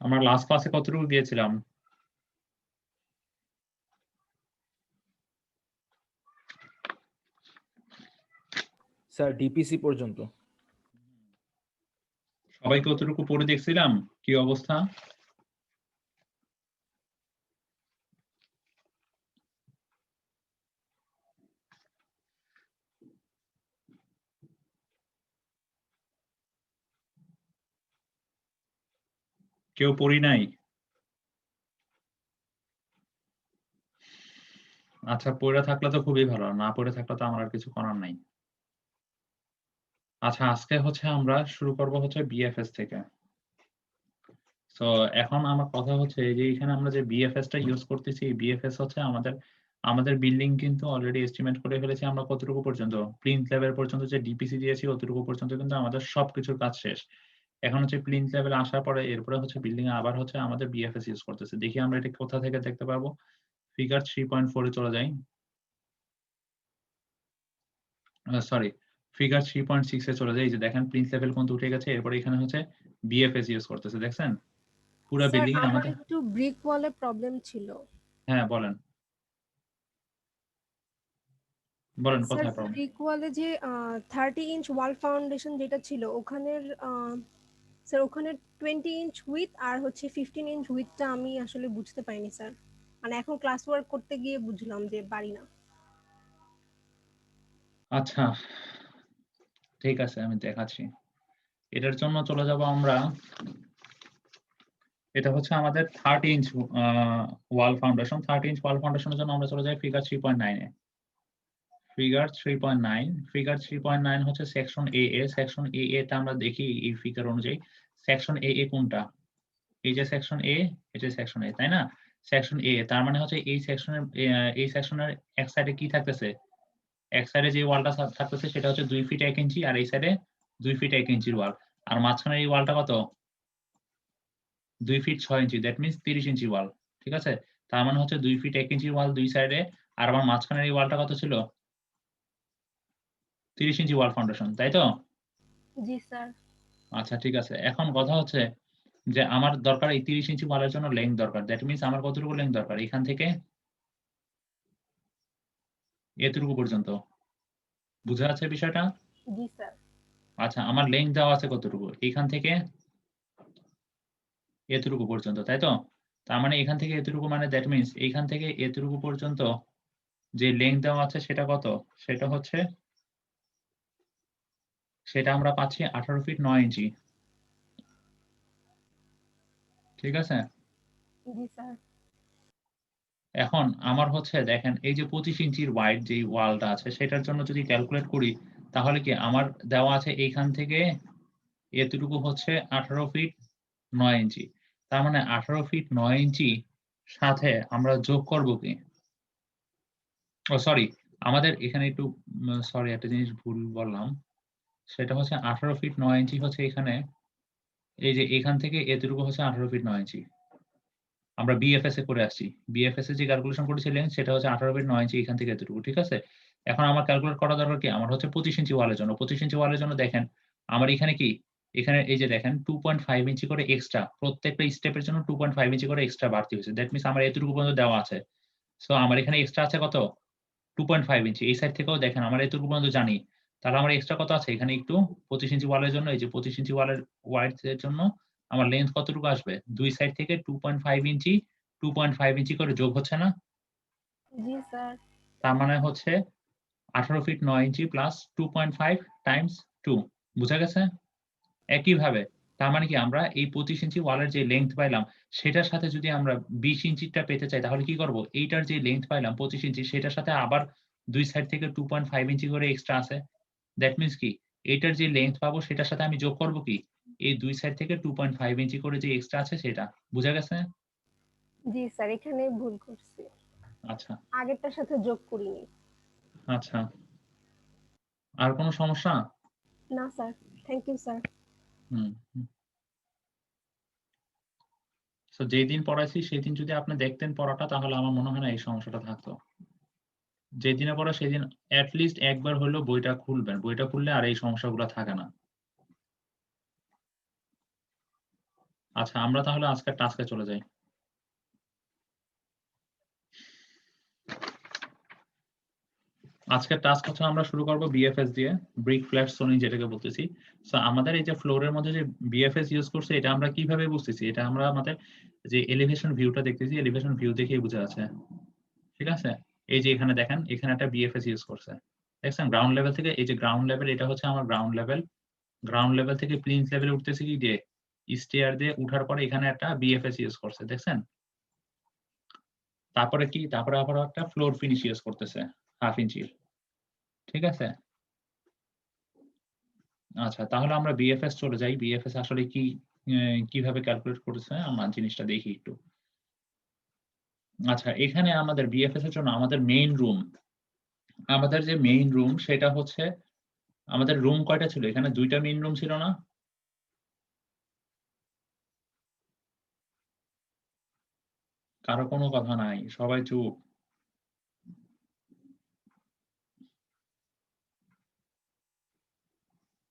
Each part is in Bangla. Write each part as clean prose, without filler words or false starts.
আমরা লাস্ট ক্লাসে কতটুকু গিয়েছিলাম? স্যার ডিপিসি পর্যন্ত। সবাই কতটুকু পড়ে দেখছিলাম কি অবস্থা? কেউ পড়ি নাই? আচ্ছা, পড়ে থাকলে তো খুবই ভালো, না পড়ে থাকলে তো আমার আর কিছু করার নাই। আচ্ছা, আজকে হচ্ছে আমরা শুরু করব হচ্ছে বিএফএস থেকে। তো এখন আমার কথা হচ্ছে যে এখানে আমরা যে বিএফএস টা ইউজ করতেছি, বিএফএস হচ্ছে আমাদের বিল্ডিং কিন্তু অলরেডি এস্টিমেট করে ফেলেছি আমরা কতটুকু পর্যন্ত, প্লিন্থ লেভেল পর্যন্ত যে ডিপিসি দিয়েছি অতটুকু পর্যন্ত কিন্তু আমাদের সবকিছুর কাজ শেষ। এখন হচ্ছে প্লিন্থ লেভেল আসার পরে এরপরে হচ্ছে বিল্ডিং এ আবার হচ্ছে আমাদের বিএফএস ইউজ করতেছে। দেখি আমরা এটা কোথা থেকে দেখতে পারবো। ফিগার 3.4 এ চলে যাই। সরি, ফিগার 3.6 এ চলে যাই। এই যে দেখেন প্লিন্থ লেভেল পর্যন্ত উঠে গেছে। এরপরে এখানে হচ্ছে বিএফএস ইউজ করতেছে। দেখছেন? পুরা স্যার বিল্ডিং এ আমার আমাদের। একটু ব্রিক ওয়ালে প্রবলেম ছিল। হ্যাঁ, বলেন। বলেন স্যার কোথায় প্রবলেম? ব্রিক ওয়ালে যে 30 ইঞ্চ ওয়াল ফাউন্ডেশন যেটা ছিল ওখানের স্যার ওখানে 20 ইঞ্চ উইথ আর হচ্ছে 15 ইঞ্চ উইথটা আমি আসলে বুঝতে পাইনি স্যার। মানে এখন ক্লাস ওয়ার্ক করতে গিয়ে বুঝলাম যে পারি না। আচ্ছা, ঠিক আছে, আমি দেখাচ্ছি। এটার জন্য চলে যাব আমরা। এটা হচ্ছে আমাদের 30 ইঞ্চ ওয়াল ফাউন্ডেশন। 30 ইঞ্চ ওয়াল ফাউন্ডেশনের জন্য আমরা চলে যাই ফিগার 3.9 এ। ফিগার 3.9, ফিগার 3.9 হচ্ছে সেকশন এ এ। সেকশন এ এ টা আমরা দেখি এই ফিগার অনুযায়ী। সেকশন এ এ কোনটা? এই যে সেকশন এ, এই যে সেকশন এ, তাই না? সেকশন এ, তার মানে হচ্ছে এই সেকশনের এক সাইডে কি থাকতেছে? এক সাইডে যে ওয়ালটা থাকতেছে সেটা হচ্ছে 2 ফিট 1 ইঞ্চি, আর এই সাইডে 2 ফিট 1 ইঞ্চির ওয়াল। আর মাঝখানের এই ওয়ালটা কত? 2 ফিট 6 ইঞ্চি। দ্যাট মিনস 30 ইঞ্চি ওয়াল। ঠিক আছে? তার মানে হচ্ছে 2 ফিট 1 ইঞ্চির ওয়াল 2 সাইডে। আর আমার মাঝখানের এই ওয়ালটা কত ছিল? 30 ইঞ্চি ওয়াল ফাউন্ডেশন, তাই তো? জি স্যার। আচ্ছা, ঠিক আছে। এখন কথা হচ্ছে যে আমার দরকার এই 30 ইঞ্চি ওয়ালের জন্য লেংথ দরকার। দ্যাট মিনস আমার কতটুকু লেংথ দরকার? এখান থেকে এতটুকু পর্যন্ত। বুঝা যাচ্ছে বিষয়টা? জি স্যার। আচ্ছা, আমার লেংথ দেওয়া আছে কতটুকু? এখান থেকে এতটুকু পর্যন্ত, তাই তো? তার মানে এখান থেকে এতটুকু মানে দ্যাট মিনস এইখান থেকে এতটুকু পর্যন্ত যে লেংথ দেওয়া আছে সেটা কত? সেটা আমরা পাচ্ছি 18 ফিট 9 ইঞ্চি। ঠিক আছে? জি স্যার। এখন আমার হচ্ছে দেখেন এই যে 25 ইঞ্চির ওয়াইড যেই ওয়ালটা আছে সেটার জন্য যদি ক্যালকুলেট করি তাহলে কি আমার দেওয়া আছে এইখান থেকে এতটুকু হচ্ছে 18 ফিট 9 ইঞ্চি। তার মানে 18 ফিট 9 ইঞ্চি সাথে আমরা যোগ করব কি? ও সরি, আমাদের এখানে একটু সরি একটা জিনিস ভুল বললাম। সেটা হচ্ছে 18 ফিট 9 ইঞ্চি হচ্ছে এখানে, এই যে এখান থেকে এতটুকু হচ্ছে 18 ফিট 9 ইঞ্চি। আমরা বিএফএস এ করে আসছি। বিএফএস এ যে ক্যালকুলেশন করেছিলেন সেটা হচ্ছে 18 ফিট 9 ইঞ্চি এখান থেকে এতটুকু। ঠিক আছে? এখন আমার ক্যালকুলেট করা দরকার কি? আমার হচ্ছে 25 ইঞ্চি ওয়ালের জন্য। 25 ইঞ্চি ওয়ালের জন্য দেখেন আমার এখানে কি? এখানে এই যে দেখেন 2.5 ইঞ্চি করে এক্সট্রা। প্রত্যেকটা স্টেপের জন্য 2.5 ইঞ্চি করে এক্সট্রা বাড়তি হয়েছে। দ্যাট মিনস আমার এতটুকু পর্যন্ত দেওয়া আছে। সো আমার এখানে এক্সট্রা আছে কত? 2.5 ইঞ্চি। এই সাইড থেকেও দেখেন আমরা এতটুকু পর্যন্ত জানি। তাহলে আমার এক্সট্রা কত আছে? এখানে একটু 25 ইঞ্চি ওয়ালের জন্য এই যে 25 ইঞ্চি ওয়ালের ওয়াইডথ এর জন্য আমার লেংথ কতটুকু আসবে? 2 সাইড থেকে 2.5 ইঞ্চি, 2.5 ইঞ্চি করে যোগ হচ্ছে না? জি স্যার। তার মানে হচ্ছে 18 ফিট 9 ইঞ্চি প্লাস 2.5 টাইমস 2। বুঝা গেছে? একইভাবে তার মানে কি আমরা এই 25 ইঞ্চি ওয়ালের যে লেংথ পাইলাম সেটার সাথে যদি আমরা 20 ইঞ্চিটা পেতে চাই তাহলে কি করব? এইটার যে লেংথ পাইলাম 25 ইঞ্চি সেটার সাথে আবার 2 সাইড থেকে 2.5 ইঞ্চি করে এক্সট্রা আছে। দ্যাট মিনস কি? এইটার যে লেংথ পাবো সেটার সাথে আমি যোগ করব কি? এই 2 সাইড থেকে 2.5 ইঞ্চি করে যে এক্সট্রা আছে সেটা। বুঝা গেছে? জি স্যার, এখানে ভুল করছি। আচ্ছা, আগেরটার সাথে যোগ করিনি। আচ্ছা। আর কোনো সমস্যা? না স্যার। Thank you sir. হুম, হুম। সো যেদিন পড়াইছি সেদিন যদি আপনি দেখতেন পড়াটা তাহলে আমার মনে হয় না এই সমস্যাটা থাকতো। যেদিনে পড়া সেদিন এট লিস্ট একবার হলেও বইটা খুলবেন। বইটা খুললে আর এই সমস্যাগুলো থাকে না। আচ্ছা আমরা তাহলে আজকের টাস্কে চলে যাই। আজকের টাস্ক হচ্ছে আমরা শুরু করব বিএফএস দিয়ে, ব্রিক ফ্ল্যাট সোলিং যেটাকে বলতেছি। সো আমাদের এই যে ফ্লোরের মধ্যে যে বিএফএস ইউজ করছে এটা আমরা কিভাবে বুঝতেছি, এটা আমরা আমাদের যে এলিভেশন ভিউটা দেখতেছি, এলিভেশন ভিউ দেখেই বোঝা যাচ্ছে। ঠিক আছে, এই যে এখানে দেখেন এখানে একটা বিএফএস ইউজ করছে, দেখছেন গ্রাউন্ড লেভেল থেকে, এই যে গ্রাউন্ড লেভেল এটা হচ্ছে আমার গ্রাউন্ড লেভেল, গ্রাউন্ড লেভেল থেকে প্রিন্স লেভেলে উঠতেছে কি দিয়ে স্টেয়ার দিয়ে উঠার পরে এখানে একটা বিএফএস ইউজ করছে, দেখছেন। তারপরে কি, তারপরে আবার একটা ফ্লোর ফিনিশ ইউজ করতেছে 1/2 ইঞ্চির। ঠিক আছে, আচ্ছা তাহলে আমরা বিএফএস চলে যাই। বিএফএস আসলে কি কিভাবে ক্যালকুলেট করেছে আমরা জিনিসটা দেখি একটু। আচ্ছা এখানে আমাদের বিএফএস এর জন্য আমাদের মেইন রুম, আমাদের যে মেইন রুম সেটা হচ্ছে, আমাদের রুম কয়টা ছিল এখানে? 2টা মেইন রুম ছিল না? কারো কোনো কথা নাই, সবাই চুপ।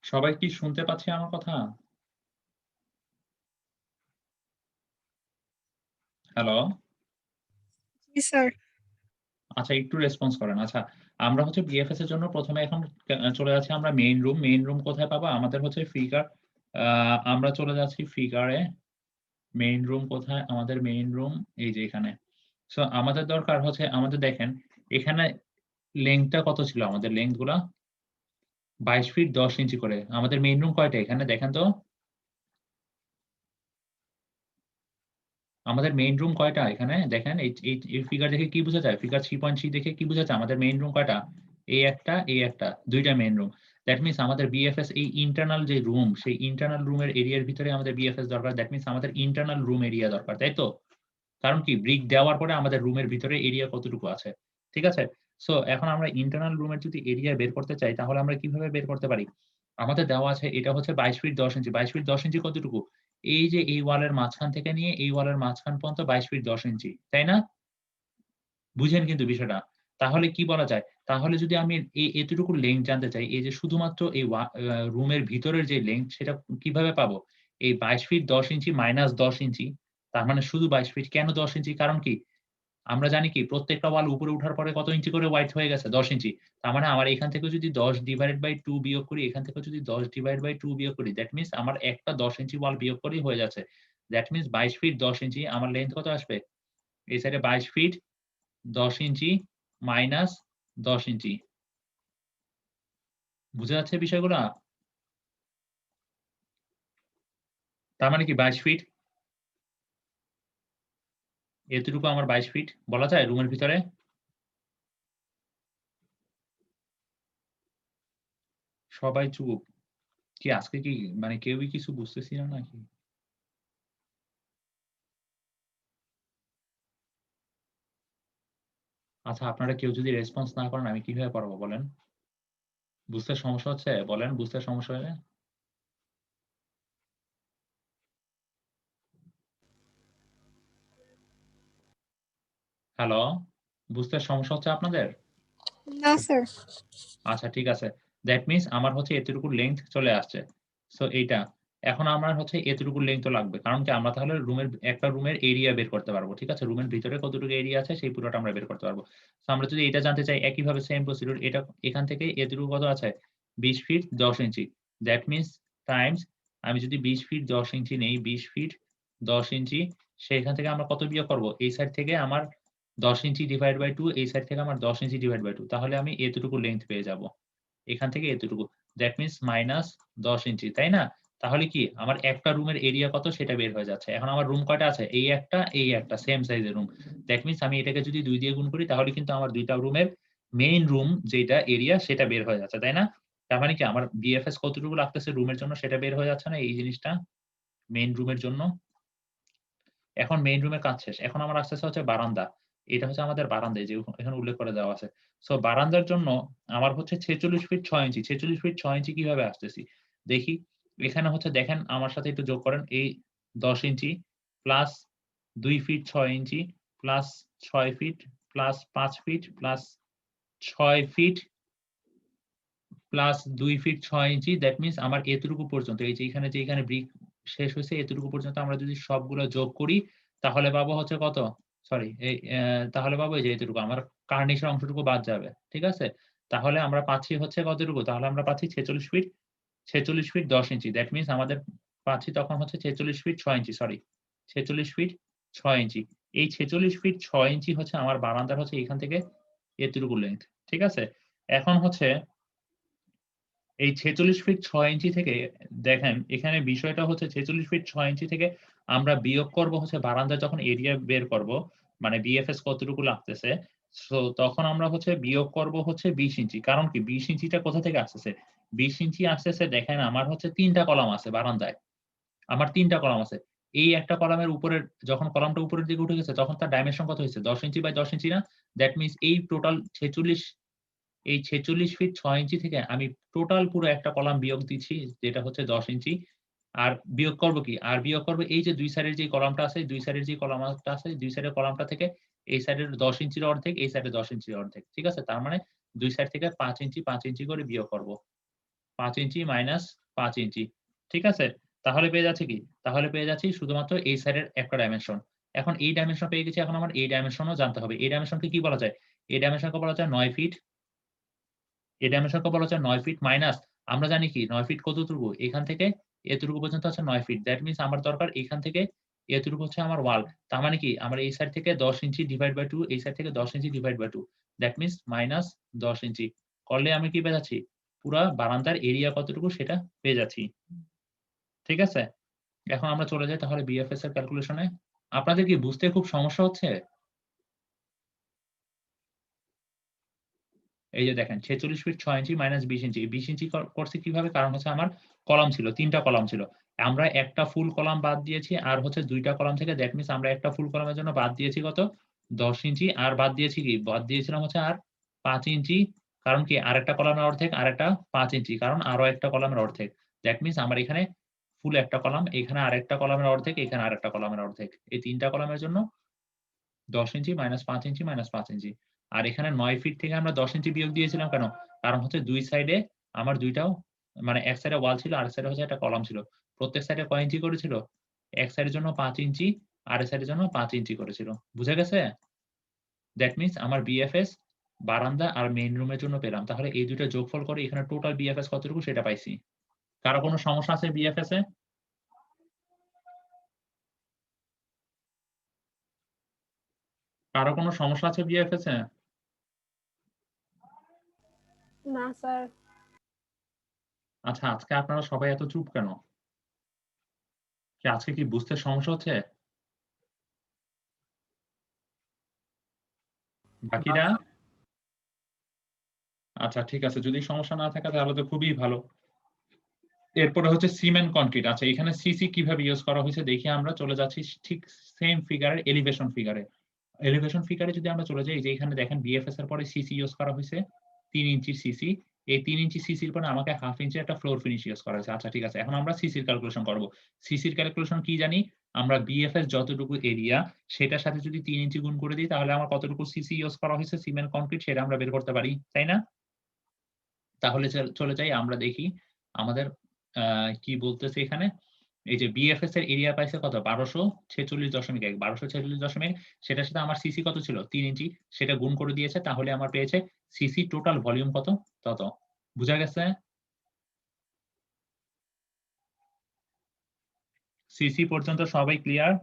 সবাই কি শুনতে পাচ্ছে আমার কথা? হ্যালো? জি স্যার। আচ্ছা একটু রেসপন্স করেন। আচ্ছা আমরা হচ্ছে বিএফএস এর জন্য প্রথমে এখন চলে যাচ্ছি আমরা মেইন রুম। মেইন রুম কোথায় পাবো? আমাদের হচ্ছে ফিগার, আমরা চলে যাচ্ছি ফিগারে। মেইন রুম কোথায়? আমাদের মেইন রুম এই যে এখানে। সো আমাদের দরকার হচ্ছে, আমাদের দেখেন এখানে লেংথটা কত ছিল? আমাদের লেংথ গুলা 22 ফিট 10 ইঞ্চি করে। আমাদের মেইন রুম কয়টা এখানে দেখেন তো? আমাদের মেইন রুম কয়টা এখানে দেখেন? এই ফিগার দেখে কি বোঝা যায়? ফিগার 3.3 দেখে কি বোঝা যায়? আমাদের মেইন রুম কয়টা? এই একটা, এই একটা, 2টা মেইন রুম। দ্যাট মিনস আমাদের বিএফএস এই ইন্টারনাল যে রুম, সেই ইন্টারনাল রুমের এরিয়ার ভিতরে আমাদের বিএফএস দরকার। দ্যাট মিনস আমাদের ইন্টারনাল রুম এরিয়া দরকার, তাই তো? কারণ কি ব্রিক দেওয়ার পরে আমাদের রুমের ভিতরে এরিয়া কতটুকু আছে। ঠিক আছে? সো এখন আমরা ইন্টারনাল রুমের যদি এরিয়া বের করতে চাই তাহলে আমরা কিভাবে বের করতে পারি? আমাদের দেওয়া আছে এটা হচ্ছে 22 ফিট 10 ইঞ্চি। 22 ফিট 10 ইঞ্চি কতটুকু? এই যে এই ওয়ালের মাঝখান থেকে নিয়ে এই ওয়ালের মাঝখান পর্যন্ত 22 ফিট 10 ইঞ্চি। তাই না? বুঝেন কিন্তু বিষয়টা। তাহলে কি বলা যায়? তাহলে যদি আমি এতটুকু লেংথ জানতে চাই, এই যে শুধুমাত্র এই রুমের ভিতরের যে লেংথ সেটা কিভাবে পাবো? এই 22 ফিট 10 ইঞ্চি মাইনাস 10 ইঞ্চি। তার মানে শুধু 22 ফিট। কেন 10 ইঞ্চি? কারণ কি? আমরা জানি কি প্রত্যেকটা ওয়াল উপরে উঠার পরে কত ইঞ্চি করে ওয়াইড হয়ে গেছে? 10 ইঞ্চি। তার মানে আমার এখান থেকেও যদি 10 ডিভাইডেড বাই 2 বিয়োগ করি, এখান থেকেও যদি 10 ডিভাইড বাই 2 বিয়োগ করি, দ্যাট মিনস আমার একটা 10 ইঞ্চি ওয়াল বিয়োগ করেই হয়ে যাচ্ছে। দ্যাট মিনস 22 ফিট 10 ইঞ্চি আমার লেংথ কত আসবে? এই সাইডে 22 ফিট 10 ইঞ্চি মাইনাস 10 ইঞ্চি। বুঝা যাচ্ছে বিষয়গুলা? তার মানে কি 22 ফিট? এতটুকু আমার 22 ফিট বলা যায় রুমের ভিতরে? সবাই চুপ। কি আজকে কি মানে কেউই কিছু বুঝতেছি না নাকি? আচ্ছা আপনারা কেউ যদি রেসপন্স না করেন আমি কিভাবে পড়াবো বলেন? বুঝতে সমস্যা হচ্ছে? বলেন বুঝতে সমস্যা হলে? হ্যালো? বুঝতে সমস্যা হচ্ছে আপনাদের? না স্যার। আচ্ছা ঠিক আছে। দ্যাট মিনস আমার হচ্ছে এতটুকু লেংথ চলে আসছে। সো এইটা। এখন আমার হচ্ছে এতটুকু লেংথ ও লাগবে। কারণ কি আমরা তাহলে একটা রুমের এরিয়া বের করতে পারবো। ঠিক আছে? রুমের ভিতরে কতটুকু এরিয়া আছে সেই পুরোটা আমরা বের করতে পারবো। সো আমরা যদি এটা জানতে চাই একইভাবে সেম প্রসিডিউর, এটা এখান থেকে এতটুকু কত আছে? 20 feet 10 inch. That means times আমি যদি 20 ফিট 10 ইঞ্চি নেই, 20 ফিট 10 ইঞ্চি, সেখান থেকে আমরা কত বিয়োগ করব? এই সাইড থেকে আমার 10 ইঞ্চি ডিভাইড বাই 2, এই সাইড থেকে আমার 10 ইঞ্চি ডিভাইড বাই 2। তাহলে আমি এতটুকু লেংথ পেয়ে যাব। এখান থেকে এতটুকু। দ্যাট মিনস মাইনাস 10 ইঞ্চি, তাই না? তাহলে কি আমার একটা রুমের এরিয়া কত সেটা বের হয়ে যাচ্ছে। এখন আমার রুম কয়টা আছে? এই একটা সেম সাইজের রুম। দ্যাট মিনস আমি এটাকে যদি 2 দিয়ে গুণ করি তাহলে কিন্তু আমার 2 টা রুমের মেইন রুম যেটা এরিয়া সেটা বের হয়ে যাচ্ছে, তাই না? তার মানে কি আমার বিএফএস কতটুকু লাগতেছে রুমের জন্য সেটা বের হয়ে যাচ্ছে না এই জিনিসটা? মেইন রুমের জন্য। এখন মেইন রুমের কাজ শেষ। এখন আমার আসতেছে হচ্ছে বারান্দা। এটা হচ্ছে আমাদের বারান্দা, এই যে এখানে উল্লেখ করে দেওয়া আছে। সো বারান্দার জন্য আমার হচ্ছে 46 ফিট 6 ইঞ্চি। 46 ফিট 6 ইঞ্চি কিভাবে আসতেছি? দেখি। এখানে হচ্ছে দেখেন আমার সাথে একটু যোগ করেন। এই 10 inch plus 2 feet 6 inch plus 6 feet plus 5 feet plus 6 feet plus 2 feet 6 inch. That means আমার এতটুকু পর্যন্ত এই যে এখানে ব্রিক শেষ হয়েছে এতটুকু পর্যন্ত আমরা যদি সবগুলো যোগ করি তাহলে পাবো হচ্ছে কত? সরি এই তাহলে পাবো এই যে এতটুকু আমার কার্নিশের অংশটুকু বাদ যাবে। ঠিক আছে? তাহলে আমরা পাচ্ছি হচ্ছে কতটুকু? তাহলে আমরা পাচ্ছি 46 feet 46 feet 10 inch. That means আমাদের পাচ্ছি তখন হচ্ছে 46 feet 6 inch sorry. 46 feet 6 inch. এই 46 ফিট 6 ইঞ্চি হচ্ছে আমার বারান্দার হচ্ছে এখান থেকে এতটুকু লেংথ। ঠিক আছে? এখন হচ্ছে এই 46 ফিট ৬ ইঞ্চি থেকে দেখেন এখানে বিষয়টা হচ্ছে 46 ফিট ৬ ইঞ্চি থেকে আমরা বিয়োগ করব হচ্ছে বারান্দায় যখন এরিয়া বের করব, মানে বিএফএস কতটুকু লাগতেছে। সো তখন আমরা হচ্ছে বিয়োগ করব হচ্ছে ২০ ইঞ্চি। কারণ কি ২০ ইঞ্চিটা কোথা থেকে আসতেছে? ২০ ইঞ্চি আসতেছে দেখেন আমার হচ্ছে ৩ টা কলাম আছে বারান্দায়। আমার ৩ টা কলাম আছে। এই একটা কলামের উপরের যখন কলামটা উপরের দিকে উঠে গেছে তখন তার ডাইমেনশন কত হইছে? ১০ ইঞ্চি বাই ১০ ইঞ্চি না? দ্যাট মিনস এই টোটাল ৪৬ এই ৪৬ ফিট ৬ ইঞ্চি থেকে আমি টোটাল পুরো একটা কলাম বিয়োগ দিচ্ছি যেটা হচ্ছে ১০ ইঞ্চি। আর বিয়োগ করব কি? আর বিয়োগ করব এই যে ২ সাইডের যে কলামটা আছে, ২ সাইডের যে কলামটা আছে, ২ সাইডের কলামটা থেকে এই সাইডের ১০ ইঞ্চির অর্ধেক, এই সাইডে ১০ ইঞ্চির অর্ধেক। ঠিক আছে? তার মানে ২ সাইড থেকে ৫ ইঞ্চি, ৫ ইঞ্চি করে বিয়োগ করব। ৫ ইঞ্চি মাইনাস ৫ ইঞ্চি। ঠিক আছে? তাহলে পেয়ে যাচ্ছি কি? তাহলে পেয়ে যাচ্ছি শুধুমাত্র এই সাইডের একটা ডাইমেনশন। এখন এই ডাইমেনশন পেয়ে গেছি, এখন আমার এই ডাইমেনশনও জানতে হবে। এই ডাইমেনশনকে কি বলা যায়? এই ডাইমেনশনকে বলা যায় ৯ ফিট। এই ডাইমেনশনকে বলা হচ্ছে ৯ ফিট মাইনাস আমরা জানি কি ৯ ফিট কতটুকু? এখান থেকে এতটুকু পর্যন্ত হচ্ছে ৯ ফিট। দ্যাট মিনস আমার দরকার এখান থেকে এতটুকু হচ্ছে আমার ওয়াল। তার মানে কি? আমার এই সাইড থেকে ১০ ইঞ্চি ডিভাইড বাই ২ এই সাইড থেকে ১০ inch divide by ২। That means minus ১০ inch. করলে আমি কি পেয়ে যাচ্ছি? পুরা বারান্দার এরিয়া কতটুকু সেটা পেয়ে যাচ্ছি। ঠিক আছে? এখন আমরা চলে যাই তাহলে বিএফএস এর ক্যালকুলেশন এ। আপনাদের কি বুঝতে খুব সমস্যা হচ্ছে? এই যে দেখেন ৪৬ ফিট ৬ ইঞ্চি মাইনাস ২০ ইঞ্চি। ২০ ইঞ্চি করছি কিভাবে? কারণ হচ্ছে আমার কলাম ছিল, ৩ টা কলাম ছিল। আমরা একটা ফুল কলাম বাদ দিয়েছি আর হচ্ছে ২ টা কলাম থেকে দ্যাট মিনস আমরা একটা ফুল কলামের জন্য বাদ দিয়েছি কত? ১০ ইঞ্চি আর বাদ দিয়েছি কি? বাদ দিয়েছিলাম হচ্ছে আর ৫ ইঞ্চি। কারণ কি? আরেকটা কলামের অর্ধেক, আরেকটা ৫ ইঞ্চি। কারণ আরো একটা কলামের অর্ধেক। দ্যাট মিনস আমার এখানে ফুল একটা কলাম, এখানে আরেকটা কলামের অর্ধেক, এখানে আরেকটা কলামের অর্ধেক। এই ৩ টা কলামের জন্য ১০ ইঞ্চি মাইনাস ৫ ইঞ্চি মাইনাস ৫ ইঞ্চি। আর এখানে ৯ ফিট থেকে আমরা ১০ ইঞ্চি বিয়োগ দিয়েছিলাম কেন? কারণ হচ্ছে ২ সাইডে আমার ২ টাও মানে এক সাইডে ওয়াল ছিল, আরেক সাইডে হচ্ছে একটা কলাম ছিল। প্রত্যেক সাইডে কয় ইঞ্চি করেছিল? এক সাইডের জন্য ৫ ইঞ্চি, আরেক সাইডের জন্য ৫ ইঞ্চি করেছিল। বুঝা গেছে? দ্যাট মিনস আমার বিএফএস বারান্দা আর মেইন রুমের জন্য পেলাম। তাহলে এই ২ টা যোগফল করে এখানে টোটাল বিএফএস কতটুকু সেটা পাইছি। কারো কোনো সমস্যা আছে বিএফএস এ? কারো কোনো সমস্যা আছে বিএফএস এ? না স্যার। আচ্ছা, আজকে আপনারা সবাই এত চুপ কেন? কি আজকে কি বুঝতে সমস্যা হচ্ছে? বাকিরা? আচ্ছা ঠিক আছে। যদি সমস্যা না থাকে তাহলে তো খুবই ভালো। এরপরে হচ্ছে সিমেন্ট কনক্রিট। আচ্ছা এখানে সিসি কিভাবে ইউস করা হইছে দেখি আমরা চলে যাচ্ছি ঠিক সেম ফিগারের এলিভেশন ফিগারে। এলিভেশন ফিগারে যদি আমরা চলে যাই, এই যে এখানে দেখেন বিএফএস এর পরে সিসি ইউস করা হইছে ৩ ইঞ্চির সিসি। এই ৩ ইঞ্চি সিসির পরে আমাকে 1/2 ইঞ্চির একটা ফ্লোর ফিনিশ ইউস করা হয়েছে। আচ্ছা ঠিক আছে। এখন আমরা সিসির ক্যালকুলেশন করব। সিসির ক্যালকুলেশন কি জানি? আমরা বিএফএস যতটুকু এরিয়া সেটার সাথে যদি ৩ ইঞ্চি গুণ করে দিই তাহলে আমার কতটুকু সিসি ইউস করা হইছে সিমেন্ট কনক্রিট সেটা আমরা বের করতে পারি। তাই না? তাহলে চলে যাই আমরা দেখি আমাদের কি বলতেছে এখানে। এই যে বিএফএস এর এরিয়া পাইছে কত? ১২৪৬.১ ১২৪৬. সেটার সাথে আমার সিসি কত ছিল? ৩ ইঞ্চি। সেটা গুণ করে দিয়েছে। তাহলে আমার পেয়েছে সিসি টোটাল ভলিউম কত? তত। বুঝা গেছে? সিসি পর্যন্ত সবাই ক্লিয়ার?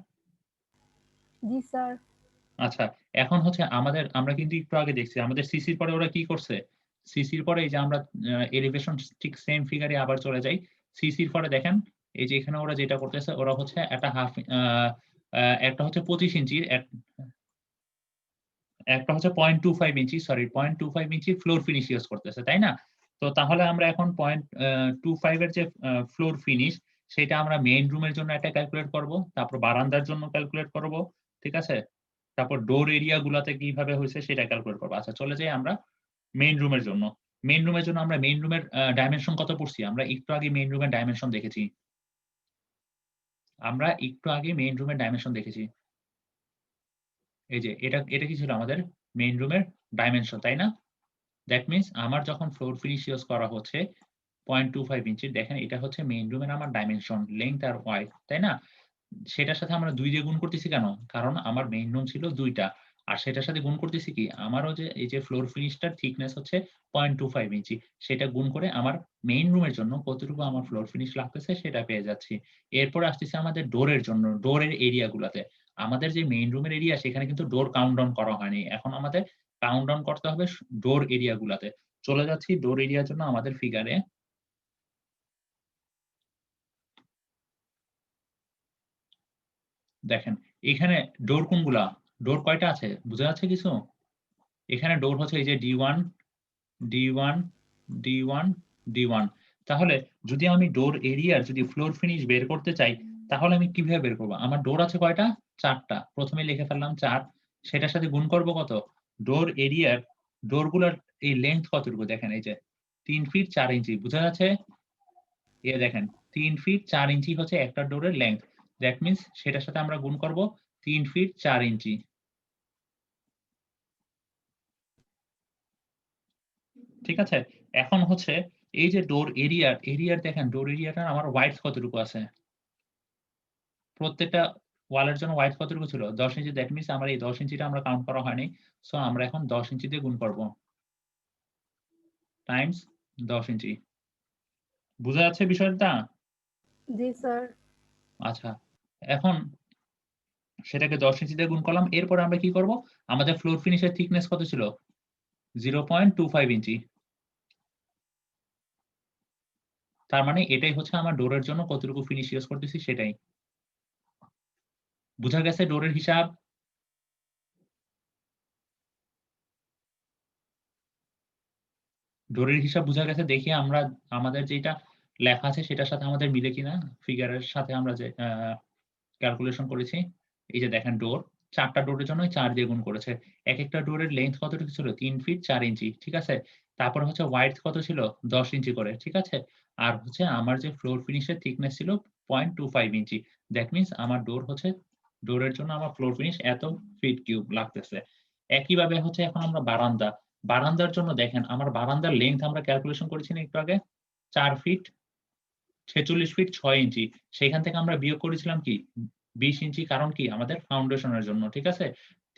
জি স্যার। আচ্ছা, এখন হচ্ছে আমরা কিন্তু একটু আগে দেখছি আমাদের সিসির পরে ওরা কি করছে? সিসির পরে এই যে আমরা এলিভেশন ঠিক সেম ফিগারে আবার চলে যাই। সিসির পরে দেখেন এই যে এখানে ওরা যেটা করতেছে ওরা হচ্ছে একটা হাফ একটা হচ্ছে ২৫ ইঞ্চির একটা হচ্ছে ০.25 ইঞ্চি সরি ০.25 ইঞ্চি ফ্লোর ফিনিশ ইউস করতেছে, তাই না? তো তাহলে আমরা এখন ০.25 এর যে ফ্লোর ফিনিশ সেটা আমরা মেইন রুমের জন্য একটা ক্যালকুলেট করব। তারপর বারান্দার জন্য ক্যালকুলেট করব। ঠিক আছে? তারপর ডোর এরিয়া গুলাতে কিভাবে হইছে সেটা ক্যালকুলেট করব। আচ্ছা চলে যাই আমরা মেইন রুমের জন্য। মেইন রুমের জন্য আমরা মেইন রুমের ডাইমেনশন কত পড়ছি? আমরা একটু আগে মেইন রুমের ডাইমেনশন দেখেছি। আমরা একটু আগে মেইন রুমের ডাইমেনশন দেখেছি। এই যে এটা কি ছিল আমাদের মেইন রুমের ডাইমেনশন, তাই না? দ্যাট মিনস আমার যখন ফ্লোর ফিনিশ ইউস করা হচ্ছে 0.25 ইঞ্চি। দেখেন এটা হচ্ছে মেইন রুমের আমার ডাইমেনশন, লেংথ আর ওয়াইড, তাই না? সেটার সাথে আমরা 2 দিয়ে গুণ করতেছি কেন? কারণ আমার মেইন রুম ছিল 2 টা। আর সেটার সাথে গুণ করতেছি কি? আমারও যে এই যে ফ্লোর ফিনিশটার থিকনেস হচ্ছে 0.25 ইঞ্চি। সেটা গুণ করে আমার মেইন রুমের জন্য কতটুকু আমার ফ্লোর ফিনিশ লাগতেছে সেটা পেয়ে যাচ্ছি। এরপর আসতেছি আমাদের ডোরের জন্য, ডোরের এরিয়া গুলাতে। আমাদের যে মেইন রুমের এরিয়া সেখানে কিন্তু ডোর কাউন্ট ডাউন করা হয়নি। এখন আমাদের কাউন্ট ডাউন করতে হবে ডোর এরিয়া গুলাতে। চলে যাচ্ছি ডোর এরিয়ার জন্য আমাদের ফিগারে। দেখেন এখানে ডোর কোনগুলা? ডোর কয়টা আছে? বুঝা যাচ্ছে কিছু? এখানে ডোর হচ্ছে এই যে D1, D1, D1, D1। তাহলে যদি আমি ডোর এরিয়ার যদি ফ্লোর ফিনিশ বের করতে চাই, তাহলে আমি কিভাবে বের করব? আমার ডোর আছে কয়টা? ৪ টা। প্রথমে লিখে ফেললাম ৪। সেটার সাথে গুণ করব কত? ডোর এরিয়ার ডোরগুলার এই লেংথ কতটুকু? দেখেন এই যে ৩ ফিট ৪ ইঞ্চি। বুঝা যাচ্ছে? দেখেন ৩ ফিট ৪ ইঞ্চি হচ্ছে একটা ডোরের লেংথ। দ্যাট মিনস সেটার সাথে আমরা গুণ করব ৩ ফিট ৪ ইঞ্চি। ঠিক আছে? এখন হচ্ছে এই যে ডোর এরিয়ার দেখেন ডোর এরিয়াটার আমার ওয়াইডথ কতটুকু আছে? প্রত্যেকটা ওয়ালের জন্য ওয়াইডথ কতটুকু ছিল? ১০ ইঞ্চি। দ্যাট মিনস আমার এই ১০ ইঞ্চিটা আমরা কাউন্ট করা হয়নি। সো আমরা এখন ১০ ইঞ্চি দিয়ে গুণ করব। টাইমস ১০ ইঞ্চি। বুঝা যাচ্ছে বিষয়টা? জি স্যার। আচ্ছা। এখন সেটাকে ১০ ইঞ্চি দিয়ে গুণ করলাম। এরপরে আমরা কি করব? আমাদের ফ্লোর ফিনিশের থিকনেস কত ছিল? 0.25 ইঞ্চি। তার মানে এটাই হচ্ছে আমার ডোরের জন্য কতটুকু ফিনিশ ইউজ করতেছি সেটাই। বুঝা গেছে ডোরের হিসাব? ডোরের হিসাব বুঝা গেছে। দেখি আমরা আমাদের যেটা লেখা আছে সেটার সাথে আমাদের মিলে কিনা। ফিগারের সাথে আমরা যে ক্যালকুলেশন করেছি। এই যে দেখেন ডোর, ৪ টা ডোরের জন্য ৪ দিয়ে গুণ করেছে। একেকটা ডোরের লেংথ কতটুকু ছিল? ৩ ফিট ৪ ইঞ্চি। ঠিক আছে? তারপর হচ্ছে ওয়াইডথ কত ছিল? ১০ ইঞ্চি করে। ঠিক আছে? আর হচ্ছে আমার যে ফ্লোর ফিনিশ এর থিকনেস ছিল 0.25 ইঞ্চি। দ্যাট মিনস আমার ডোর হচ্ছে ডোরের জন্য আমার ফ্লোর ফিনিশ এত ফিট কিউব লাগতেছে। একইভাবে হচ্ছে এখন আমরা বারান্দা। বারান্দার জন্য দেখেন আমার বারান্দার লেংথ আমরা ক্যালকুলেশন করেছি না একটু আগে? ৪ ফিট ৪৬ ফিট ৬ ইঞ্চি। সেখান থেকে আমরা বিয়োগ করেছিলাম কি? ২০ ইঞ্চি। কারণ কি? আমাদের ফাউন্ডেশনের জন্য। ঠিক আছে?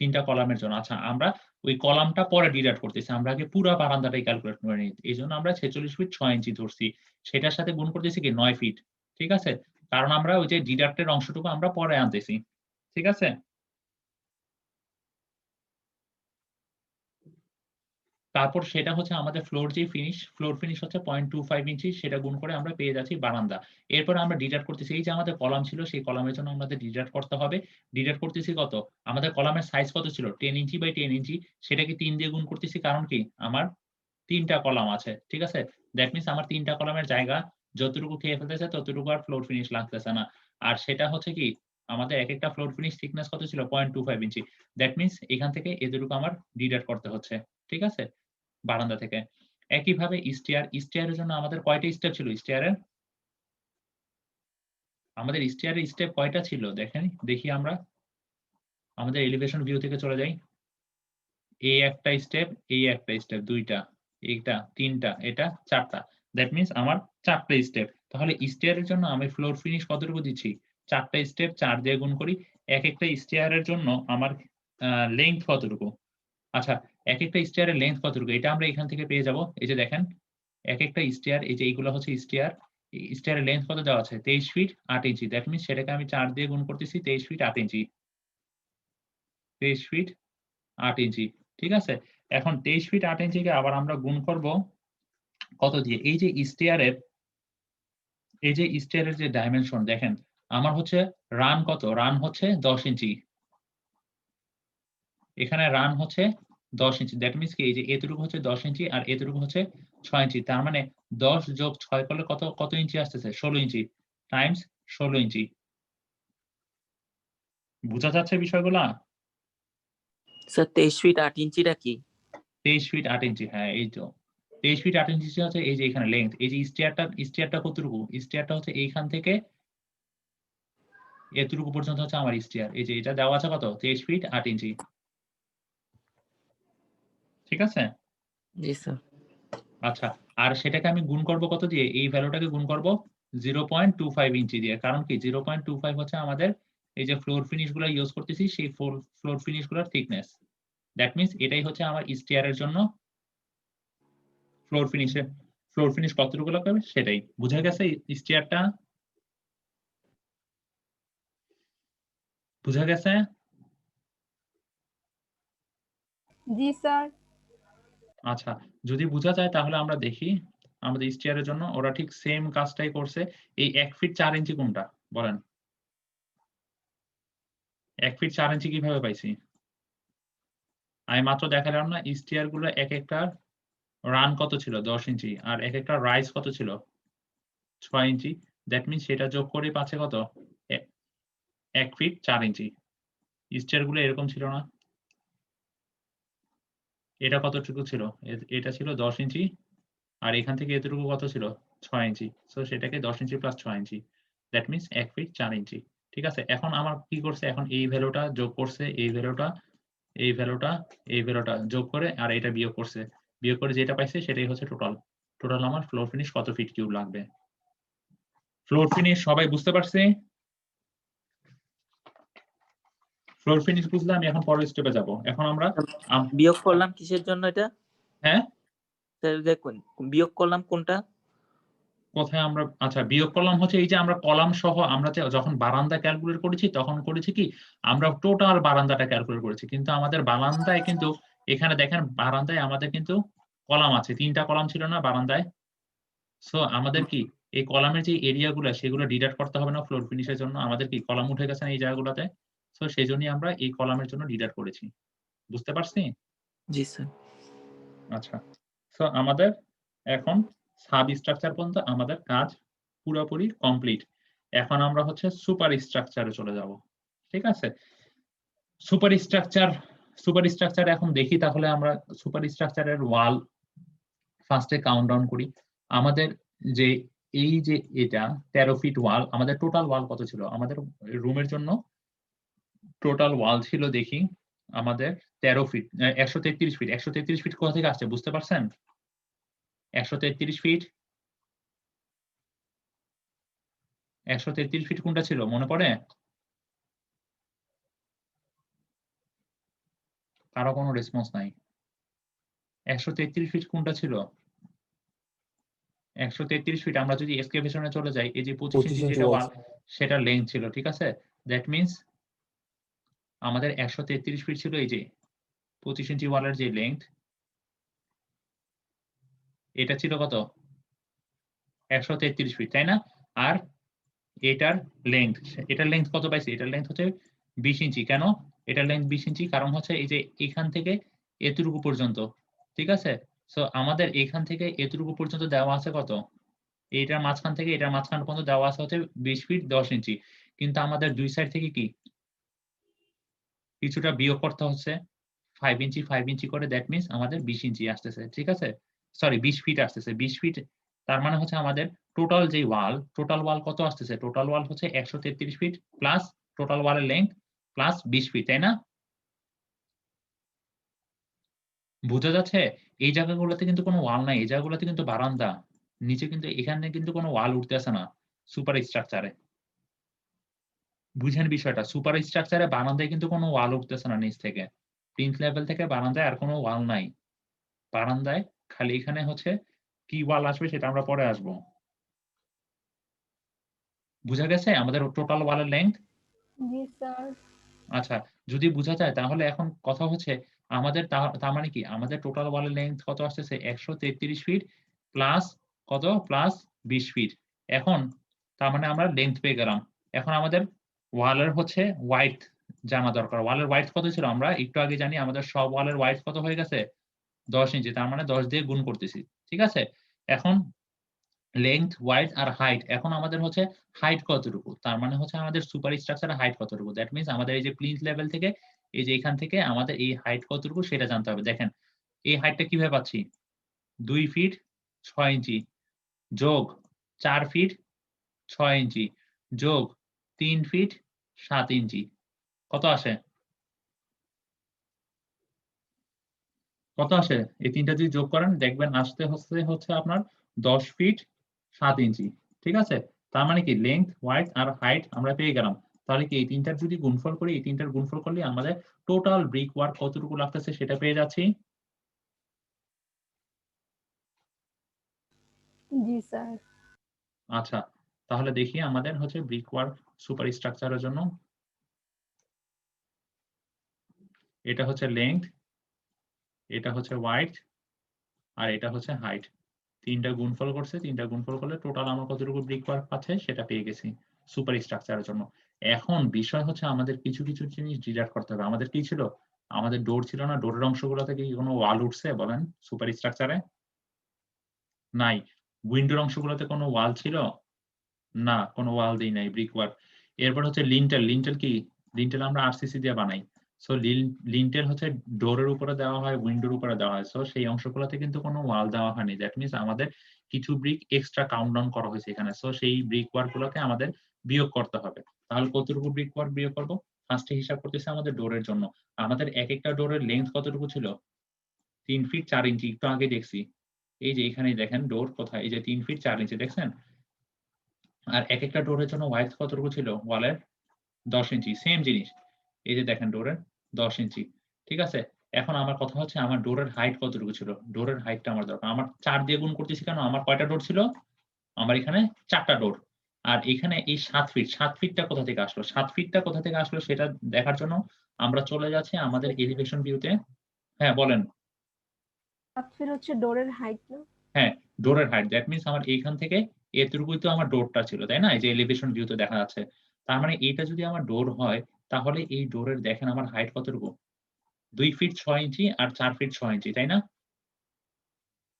৩ টা কলামের জন্য। আচ্ছা আমরা ওই কলামটা পরে ডিডাক্ট করতেছি। আমরা আগে পুরা বারান্দাটাই ক্যালকুলেট করে নিই। এজন্য আমরা ৪৬ ফিট ৬ ইঞ্চি ধরছি। সেটার সাথে গুণ করতেছি কি? ৯ ফিট। ঠিক আছে? কারণ আমরা ওই যে ডিডাক্ট এর অংশটুকু আমরা পরে আনতেছি। ঠিক আছে? তারপর সেটা হচ্ছে আমাদের ফ্লোর ফিনিশ হচ্ছে 0.25 ইঞ্চি সেটা গুণ করে আমরা পেয়ে যাচ্ছি বারান্দা। এরপর আমরা ডিডাক্ট করতেছি এই যে আমাদের কলাম ছিল সেই কলামের জন্য আমাদের ডিডাক্ট করতে হবে। ডিডাক্ট করতেছি কত? আমাদের কলামের সাইজ কত ছিল? 10 ইঞ্চি বাই 10 ইঞ্চি সেটাকে ৩ দিয়ে গুণ করতেছি কারণ কি? আমার ৩ টা কলাম আছে। ঠিক আছে? দ্যাট মিনস আমার ৩ টা কলামের জায়গা যতটুকু খেয়ে ফেলতেছে ততটুকু আর ফ্লোর ফিনিশ লাগতেছে না। আর সেটা হচ্ছে কি? আমাদের একেকটা ফ্লোর ফিনিশ থিকনেস কত ছিল? 0.25 ইঞ্চি। দ্যাট মিনস এখান থেকে এতটুকু আমার ডিডাক্ট করতে হচ্ছে। ঠিক আছে? বারান্দা থেকে। একইভাবে স্টেয়ারের জন্য আমাদের কয়টা স্টেপ ছিল স্টেয়ারের? আমাদের স্টেয়ারের স্টেপ কয়টা ছিল দেখি আমরা। আমাদের এলিভেশন ভিউ থেকে চলে যাই। এই একটা স্টেপ, এই একটা স্টেপ ২ টা, এইটা ৩ টা, এটা ৪ টা। দ্যাট মিনস আমার ৪ টা স্টেপ। তাহলে স্টেয়ারের জন্য আমি ফ্লোর ফিনিশ কতটুকু দিচ্ছি? ৪ টা স্টেপ ৪ দিয়ে গুণ করি। একেকটা স্টেয়ারের জন্য আমার লেংথ কতটুকু? আচ্ছা, একেকটা স্টেয়ারের লেংথ কতটুকু? এটা আমরা এখান থেকে পেয়ে যাব। এই যে দেখেন, একেকটা স্টেয়ার এই যে এইগুলো হচ্ছে স্টেয়ার। স্টেয়ারের লেংথ কত দেওয়া আছে? ২৩ ফিট ৮ ইঞ্চি। দ্যাট মিনস সেটাকে আমি ৪ দিয়ে গুণ করতেছি ২৩ ফিট ৮ ইঞ্চি। ২৩ ফিট ৮ ইঞ্চি। ঠিক আছে? এখন ২৩ ফিট ৮ ইঞ্চিকে আবার আমরা গুণ করব কত দিয়ে? এই যে স্টেয়ারের যে ডাইমেনশন দেখেন, আমার হচ্ছে রান কত? রান হচ্ছে ১০ ইঞ্চি। এখানে রান হচ্ছে ১০ ইঞ্চি। দ্যাট মিনস কি? এই যে এতটুকু হচ্ছে ১০ ইঞ্চি আর এতটুকু হচ্ছে ৬ ইঞ্চি। তার মানে ১০ যোগ ৬ করলে কত ইঞ্চি আসতেছে? ১৬ ইঞ্চি টাইমস ১৬ ইঞ্চি। বুঝা যাচ্ছে বিষয়গুলা? স্যার ২৩ ফিট ৮ ইঞ্চিটা কি? ২৩ ফিট ৮ ইঞ্চি। হ্যাঁ, এই তো। ২৩ ফিট ৮ ইঞ্চি হচ্ছে এই যে এখানে লেংথ। এই যে স্টেয়ারটা কতটুকু? স্টেয়ারটা হচ্ছে এইখান থেকে এতটুকু পর্যন্ত হচ্ছে আমার স্টেয়ার। এই যে এটা দেওয়া আছে কত? ২৩ ফিট ৮ ইঞ্চি। ঠিক আছে? জি স্যার। আচ্ছা, আর সেটাকে আমি গুণ করব কত দিয়ে? এই ভ্যালুটাকে গুণ করব 0.25 ইঞ্চি দিয়ে। কারণ কি 0.25 হচ্ছে আমাদের এই যে ফ্লোর ফিনিশ গুলা ইউজ করতেছি সেই ফ্লোর ফিনিশ গুলার থিকনেস। দ্যাট মিনস এটাই হচ্ছে আমার স্টেয়ারের জন্য ফ্লোর ফিনিশ কতটুকু লাগবে সেটাই। বুঝা গেছে স্টেয়ারটা? বুঝা গেছে? জি স্যার। আচ্ছা, যদি বুঝা যায় তাহলে আমরা দেখি আমাদের স্টেয়ারের জন্য ওরা ঠিক সেম কাজটাই করছে। এই ১ ফিট ৪ ইঞ্চি কোনটা? বলেন। ১ ফিট ৪ ইঞ্চি কিভাবে পাইছি? আমি মাত্র দেখালাম না স্টেয়ার গুলো একেকটার রান কত ছিল? ১০ ইঞ্চি। আর একেকটার রাইজ কত ছিল? ৬ ইঞ্চি। দ্যাট মিনস সেটা যোগ করে পাচ্ছে কত? এ ১ ফিট ৪ ইঞ্চি। স্টেয়ার গুলো এরকম ছিল না? এটা কতটুকু ছিল? এটা ছিল ১০ ইঞ্চি। আর এখান থেকে এতটুকু কত ছিল? ৬ ইঞ্চি। সো সেটাকে ১০ inch plus ৬ inch. That means ১ feet ৪ inch. ঠিক আছে? এখন আমার কি করছে? এখন এই ভ্যালুটা যোগ করছে, এই ভ্যালুটা, এই ভ্যালুটা, এই ভ্যালুটা যোগ করে আর এটা বিয়োগ করছে। বিয়োগ করে যেটা পাইছে সেটাই হচ্ছে টোটাল। টোটাল আমার ফ্লোর ফিনিশ কত ফিট কিউব লাগবে। ফ্লোর ফিনিশ সবাই বুঝতে পারছি? ফ্লোর ফিনিশ বুঝলে আমি এখন পরের স্টেপে যাব। এখন আমরা বিয়োগ করলাম কিসের জন্য এটা? হ্যাঁ? স্যার দেখুন বিয়োগ করলাম কোনটা? কোথায় আমরা আচ্ছা বিয়োগ করলাম হচ্ছে এই যে আমরা কলাম সহ আমরা যখন বারান্দা ক্যালকুলেট করেছি তখন করেছি কি আমরা টোটাল বারান্দাটা ক্যালকুলেট করেছি। কিন্তু আমাদের বারান্দায় কিন্তু এখানে দেখেন বারান্দায় আমাদের কিন্তু কলাম আছে। ৩ টা কলাম ছিল না বারান্দায়? সো আমাদের কি এই কলামের যে এরিয়া গুলা সেগুলো ডিডাক্ট করতে হবে না ফ্লোর ফিনিশ এর জন্য? আমাদের কি কলাম উঠে গেছে না এই জায়গাগুলোতে? সো সেজন্যই আমরা এই কলামের জন্য ডিডাক্ট করেছি। বুঝতে পারছি? জি স্যার। আচ্ছা। সো আমাদের এখন সাব স্ট্রাকচার পর্যন্ত আমাদের কাজ পুরোপুরি কমপ্লিট। এখন আমরা হচ্ছে সুপার স্ট্রাকচারে চলে যাব। ঠিক আছে? সুপার স্ট্রাকচার এখন দেখি তাহলে আমরা সুপার স্ট্রাকচারের ওয়াল ফার্স্ট এ কাউন্ট ডাউন করি। আমাদের যে এই যে এটা ১৩ ফিট ওয়াল আমাদের টোটাল ওয়াল কত ছিল? আমাদের রুমের জন্য টোটাল ওয়াল ছিল দেখি আমাদের ১৩ ফিট ১৩৩ ফিট। ১৩৩ ফিট কোথা থেকে আসছে বুঝতে পারছেন? ১৩৩ ফিট ১৩৩ ফিট কোনটা ছিল মনে পড়ে? কারো কোনো রেসপন্স নাই। ১৩৩ ফিট কোনটা ছিল? ১৩৩ ফিট আমরা যদি এক্সক্যাভেশনে চলে যাই এই যে ২৫ 25 ইঞ্চি ইঞ্চি যেটা ওয়াল। ওয়াল সেটার লেংথ ছিল। ঠিক আছে? দ্যাট মিনস আমাদের ১৩৩ ফিট ছিল এই যে ২৫ ইঞ্চি ওয়ালের যে লেংথ এটা ছিল কত? ১৩৩ ফিট, তাই না? আর এটার লেংথ কত পাইছি? এটার লেংথ হচ্ছে ২০ ইঞ্চি। কেন? এটার লেংথ ২০ ইঞ্চি কারণ হচ্ছে এই যে এখান থেকে এতটুকু পর্যন্ত। ঠিক আছে? সো আমাদের এখান থেকে এতটুকু পর্যন্ত দেওয়া আছে কত? এইটার মাঝখান থেকে এটার মাঝখান পর্যন্ত দেওয়া আছে হচ্ছে ২০ ফিট ১০ ইঞ্চি। কিন্তু আমাদের ২ সাইড থেকে কি কিছুটা বিয়োগ করতে হচ্ছে ৫ ইঞ্চি ৫ ইঞ্চি করে দ্যাট মিনস আমাদের ২০ ইঞ্চি আসতেছে। ঠিক আছে? সরি ২০ ফিট আসতেছে। ২০ ফিট তার মানে হচ্ছে আমাদের টোটাল ওয়াল কত আসতেছে? টোটাল ওয়াল হচ্ছে ১৩৩ ফিট প্লাস টোটাল ওয়ালের লেংথ প্লাস ২০ ফিট, তাই না? বুঝা যাচ্ছে? এই জায়গাগুলোতে কিন্তু কোনো ওয়াল নাই। এই জায়গাগুলোতে কিন্তু বারান্দা। নিচে কিন্তু এখানে কিন্তু কোনো ওয়াল উঠতেছে না সুপার স্ট্রাকচারে। বুঝেন বিষয়টা। সুপার স্ট্রাকচারে বারান্দায় কিন্তু কোনো ওয়াল উঠতেছে না নিচ থেকে। প্লিন্থ লেভেল থেকে বারান্দায় আর কোনো ওয়াল নাই। বারান্দায় খালি এখানে হচ্ছে কি ওয়াল আসবে সেটা আমরা পরে আসবো। বুঝা গেছে আমাদের টোটাল ওয়ালের লেংথ? জি স্যার। আচ্ছা, যদি বুঝা যায় তাহলে এখন কথা হচ্ছে আমাদের তার মানে কি? আমাদের টোটাল ওয়ালের লেংথ কত আসতেছে? ১৩৩ ফিট প্লাস কত? Plus ২০ feet. এখন তার মানে আমরা লেংথ পেয়ে গেলাম। এখন আমাদের ওয়ালের হচ্ছে ওয়াইডথ জানা দরকার। ওয়ালের ওয়াইডথ কত ছিল? আমরা একটু আগে জানি আমাদের সব ওয়ালের ওয়াইডথ কত হয়ে গেছে? ১০ ইঞ্চি। তার মানে ১০ দিয়ে গুণ করতেছি। ঠিক আছে? এখন লেংথ, ওয়াইডথ আর হাইট। এখন আমাদের হচ্ছে হাইট কতটুকু? তার মানে হচ্ছে আমাদের সুপার স্ট্রাকচারের হাইট কতটুকু? দ্যাট মিনস আমাদের এই যে প্লিন্থ লেভেল থেকে এই যে এখান থেকে আমাদের এই হাইট কতটুকু সেটা জানতে হবে। দেখেন, এই হাইটটা কিভাবে পাচ্ছি? ২ ফিট ৬ ইঞ্চি যোগ ৪ ফিট ৬ ইঞ্চি যোগ ৩ ফিট ৭ ইঞ্চি। কত আসে? কত আসে? এই তিনটা যদি যোগ করেন দেখবেন আসতে হচ্ছে আপনার 10 ফিট 7 ইঞ্চি। ঠিক আছে? তার মানে কি লেংথ, ওয়াইডথ আর হাইট আমরা পেয়ে গেলাম। তাহলে কি এই তিনটার যদি গুণফল করি, এই তিনটার গুণফল করলে আমাদের টোটাল ব্রিক ওয়ার্ক কতটুকু লাগতেছে সেটা পেয়ে যাচ্ছি। জি স্যার। আচ্ছা, তাহলে দেখি আমাদের হচ্ছে ব্রিক ওয়ার্ক সুপার স্ট্রাকচারের জন্য এটা হচ্ছে লেংথ, এটা হচ্ছে ওয়াইডথ আর এটা হচ্ছে হাইট। তিনটা গুণফল করছে, তিনটা গুণফল করলে টোটাল আমার কতটুকু ব্রিক ওয়ার্ক পাচ্ছে সেটা পেয়ে গেছি সুপার স্ট্রাকচারের জন্য। এখন বিষয় হচ্ছে আমাদের কিছু জিনিস ডিডাক্ট করতে হবে। আমাদের কি ছিল? আমাদের ডোর ছিল না? ডোরের অংশগুলো থেকে কি কোনো ওয়াল উঠছে বলেন সুপার স্ট্রাকচারে? নাই। উইন্ডোর অংশগুলোতে কোনো ওয়াল ছিল? না, কোনো ওয়াল দেই নাই ব্রিক ওয়ার্ক। এরপর হচ্ছে লিন্টেল। লিন্টেল কি? লিন্টেল আমরা আরসিসি দিয়ে বানাই। সো লিন্টেল হচ্ছে ডোরের উপরে দেওয়া হয়, উইন্ডোর উপরে দেওয়া হয়। সো সেই অংশগুলোতে কিন্তু কোনো ওয়াল দেওয়া হয়নি। দ্যাট মিনস আমাদের কিছু ব্রিক এক্সট্রা কাউন্ট ডাউন করা হয়েছে এখানে। সো সেই ব্রিক ওয়ার্ক গুলোকে আমাদের বিয়োগ করতে হবে। তাহলে কতটুকু ব্রিক ওয়ার্ক বিয়োগ করব? ফার্স্ট এ হিসাব করতেছি আমাদের ডোরের জন্য। আমাদের একেকটা ডোরের লেংথ কতটুকু ছিল? ৩ ফিট ৪ ইঞ্চি। একটু আগে দেখছি। এই যে এখানেই দেখেন ডোর কোথায়? এই যে ৩ ফিট ৪ ইঞ্চি দেখছেন? আর একেকটা ডোরের জন্য ওয়াইডথ কতটুকু ছিল ওয়ালের? ১০ ইঞ্চি। সেম জিনিস। এই যে দেখেন ডোরের ১০ ইঞ্চি। ঠিক আছে? এখন আমার কথা হচ্ছে আমার ডোরের হাইট কতটুকু ছিল? ডোরের হাইটটা আমার দরকার। আমার ৪ দিয়ে গুণ করতেছি কেন? আমার কয়টা ডোর ছিল? আমার এখানে ৪ টা ডোর। আর এখানে এই ৭ ফিট, ৭ ফিটটা কোথা থেকে আসলো? ৭ ফিটটা কোথা থেকে আসলো সেটা দেখার জন্য আমরা চলে যাচ্ছি আমাদের এলিভেশন ভিউতে। হ্যাঁ, বলেন। 7 ফিট হচ্ছে ডোরের হাইট না? হ্যাঁ, ডোরের হাইট। দ্যাট মিনস আমার এইখান থেকে এতটুকুই তো আমার ডোরটা ছিল, তাই না? এই যে এলিভেশন ভিউতে দেখা যাচ্ছে। তার মানে এইটা যদি আমার ডোর হয়, তাহলে এই ডোরের দেখেন আমার হাইট কতটুকু? ২ ফিট ৬ ইঞ্চি আর ৪ ফিট ৬ ইঞ্চি, তাই না?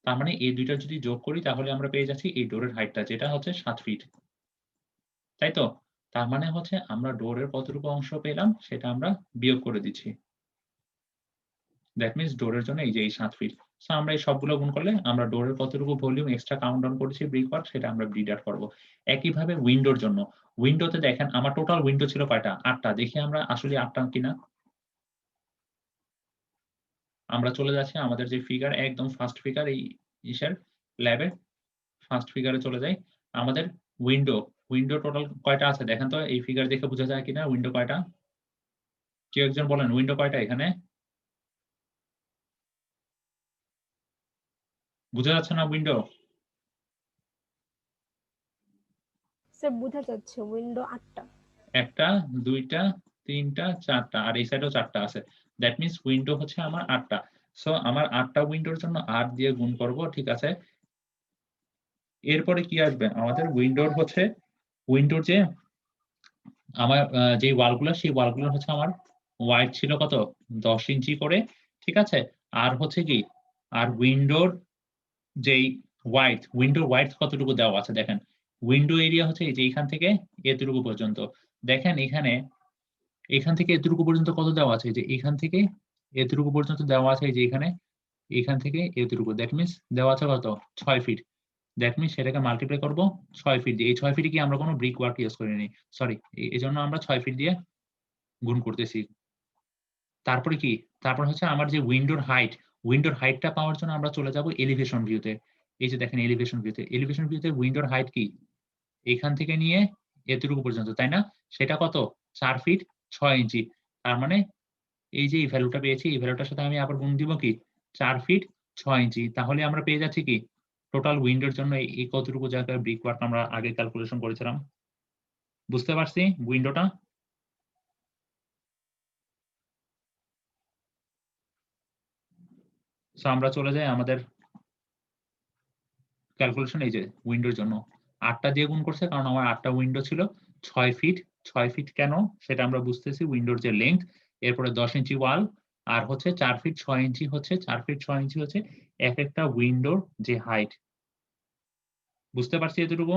তার মানে এই ২ টা যদি যোগ করি তাহলে আমরা পেয়ে যাচ্ছি এই ডোরের হাইটটা যেটা হচ্ছে ৭ ফিট। তাই তো? তার মানে হচ্ছে আমরা ডোরের কতটুকু অংশ পেলাম সেটা আমরা বিয়োগ করে দিচ্ছি। দ্যাট মিনস ডোরের জন্য এই যে এই ৭ ফিট। সো আমরা এই সবগুলো গুণ করলে আমরা ডোরের কতটুকু ভলিউম এক্সট্রা কাউন্ট ডাউন করেছি ব্রিক ওয়ার্ক সেটা আমরা ডিডাক্ট করব। একইভাবে উইন্ডোর জন্য। উইন্ডোতে দেখেন আমার টোটাল উইন্ডো ছিল কয়টা? ৮ টা। দেখি আমরা আসলে ৮ টা কিনা? আমরা চলে যাচ্ছি আমাদের যে ফিগার একদম ফার্স্ট ফিগার এই ইসের ল্যাবে ফার্স্ট ফিগারে চলে যাই। আমাদের উইন্ডো টোটাল কয়টা আছে দেখেন তো এই ফিগার দেখে বোঝা যায় কিনা উইন্ডো কয়টা? কেউ একজন বলেন উইন্ডো কয়টা এখানে? বোঝা যাচ্ছে না উইন্ডো? স্যার বোঝা যাচ্ছে উইন্ডো 8টা। ১ টা, ২ টা, ৩ টা, ৪ টা আর এই সাইডেও ৪ টা আছে। দ্যাট মিনস উইন্ডো হচ্ছে আমার ৮ টা। সো আমার ৮ টা উইন্ডোর জন্য ৮ দিয়ে গুণ করব। ঠিক আছে? এরপরে কি আসবে? আমাদের উইন্ডোর যে আমার যেই ওয়ালগুলা সেই ওয়ালগুলো হচ্ছে আমার ওয়াইড ছিল কত? ১০ ইঞ্চি করে। ঠিক আছে? আর হচ্ছে কি? আর যেই উইন্ডোর ওয়াইডথ কতটুকু দেওয়া আছে দেখেন। উইন্ডো এরিয়া হচ্ছে এই যে এখান থেকে এতটুকু পর্যন্ত। দেখেন এখান থেকে এতটুকু পর্যন্ত কত দেওয়া আছে? এই যে এখান থেকে এতটুকু পর্যন্ত দেওয়া আছে এই যে এখান থেকে এতটুকু। দ্যাট মিনস দেওয়া আছে কত? ৬ ফিট। দ্যাট মিনস সেটাকে মাল্টিপ্লাই করব ৬ ফিট দিয়ে। এই ৬ ফিটে কি আমরা কোন ব্রিক ওয়ার্ক ইউস করিনি। সরি, এজন্য আমরা ৬ ফিট দিয়ে গুণ করতেছি। তারপরে কি? তারপর হচ্ছে আমার যে উইন্ডোর হাইটটা পাওয়ার জন্য আমরা চলে যাব এলিভেশন ভিউতে। এই যে দেখেন এলিভেশন ভিউতে। এলিভেশন ভিউতে উইন্ডোর হাইট কি? এখান থেকে নিয়ে এতটুকু পর্যন্ত, তাই না? সেটা কত? ৪ ফিট ৬ ইঞ্চি। তার মানে এই যে এই ভ্যালুটা পেয়েছি, এই ভ্যালুটার সাথে আমি আবার গুণ দিব কি? ৪ ফিট ৬ ইঞ্চি। তাহলে আমরা পেয়ে যাচ্ছি কি? টোটাল উইন্ডোর জন্য এই কতটুকু জায়গায় ব্রিক ওয়ার্ক আমরা আগে ক্যালকুলেশন করেছিলাম। বুঝতে পারছি উইন্ডোটা? সো আমরা চলে যাই আমাদের ক্যালকুলেশন এই যে উইন্ডোর জন্য ৮ টা দিয়ে গুণ করছে কারণ আমার ৮ টা উইন্ডো ছিল ৬ ফিট। ৬ ফিট কেন সেটা আমরা বুঝতেছি উইন্ডোর যে লেংথ, এরপরে ১০ ইঞ্চি ওয়াল আর হচ্ছে ৪ ফিট ৬ ইঞ্চি হচ্ছে ৪ ফিট ৬ ইঞ্চি হচ্ছে একেকটা উইন্ডোর যে হাইট। বুঝতে পারছি এতটুকু?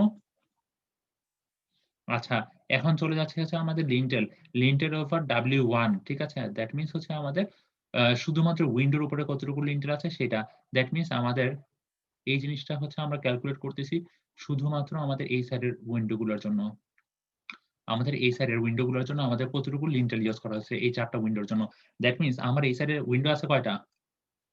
আচ্ছা, এখন চলে যাচ্ছে হচ্ছে আমাদের লিন্টেল। লিন্টেল ওভার W1 ঠিক আছে? দ্যাট মিনস হচ্ছে আমাদের শুধুমাত্র উইন্ডোর উপরে কতটুকু লিন্টেল আছে সেটা। দ্যাট মিনস আমাদের এই জিনিসটা হচ্ছে আমরা ক্যালকুলেট করতেছি শুধুমাত্র আমাদের এই সাইডের উইন্ডো গুলোর জন্য। আমাদের এই সাইডের উইন্ডো গুলোর জন্য আমাদের কতটুকু লিন্টেল ইউস করা হয়েছে এই ৪ টা উইন্ডোর জন্য। দ্যাট মিনস আমার এই সাইডে উইন্ডো আছে কয়টা?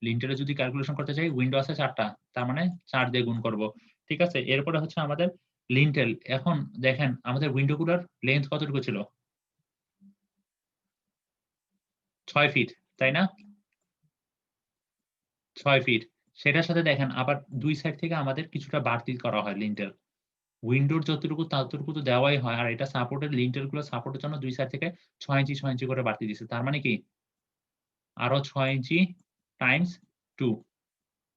লিন্টেলে যদি ক্যালকুলেশন করতে চাই উইন্ডো আছে 4টা, তার মানে 4 দিয়ে গুণ করব। ঠিক আছে, এরপরে হচ্ছে আমাদের লিন্টেল। এখন দেখেন আমাদের উইন্ডোগুলোর লেন্থ কতটুকু ছিল? 6 ফিট, তাই না? 6 ফিট। সেটার সাথে দেখেন আবার 2 সাইড থেকে আমাদের কিছুটা বাড়তি করা হয় লিন্টেল। উইন্ডোর যতটুকু ততটুকু তো দেওয়াই হয়। আর এটা সাপোর্টেড লিন্টেল গুলো সাপোর্টের জন্য 2 সাইড থেকে 6 ইঞ্চি 6 ইঞ্চি করে বাড়তি দিছে। তার মানে কি? আরো 6 ইঞ্চি টাইমস 2।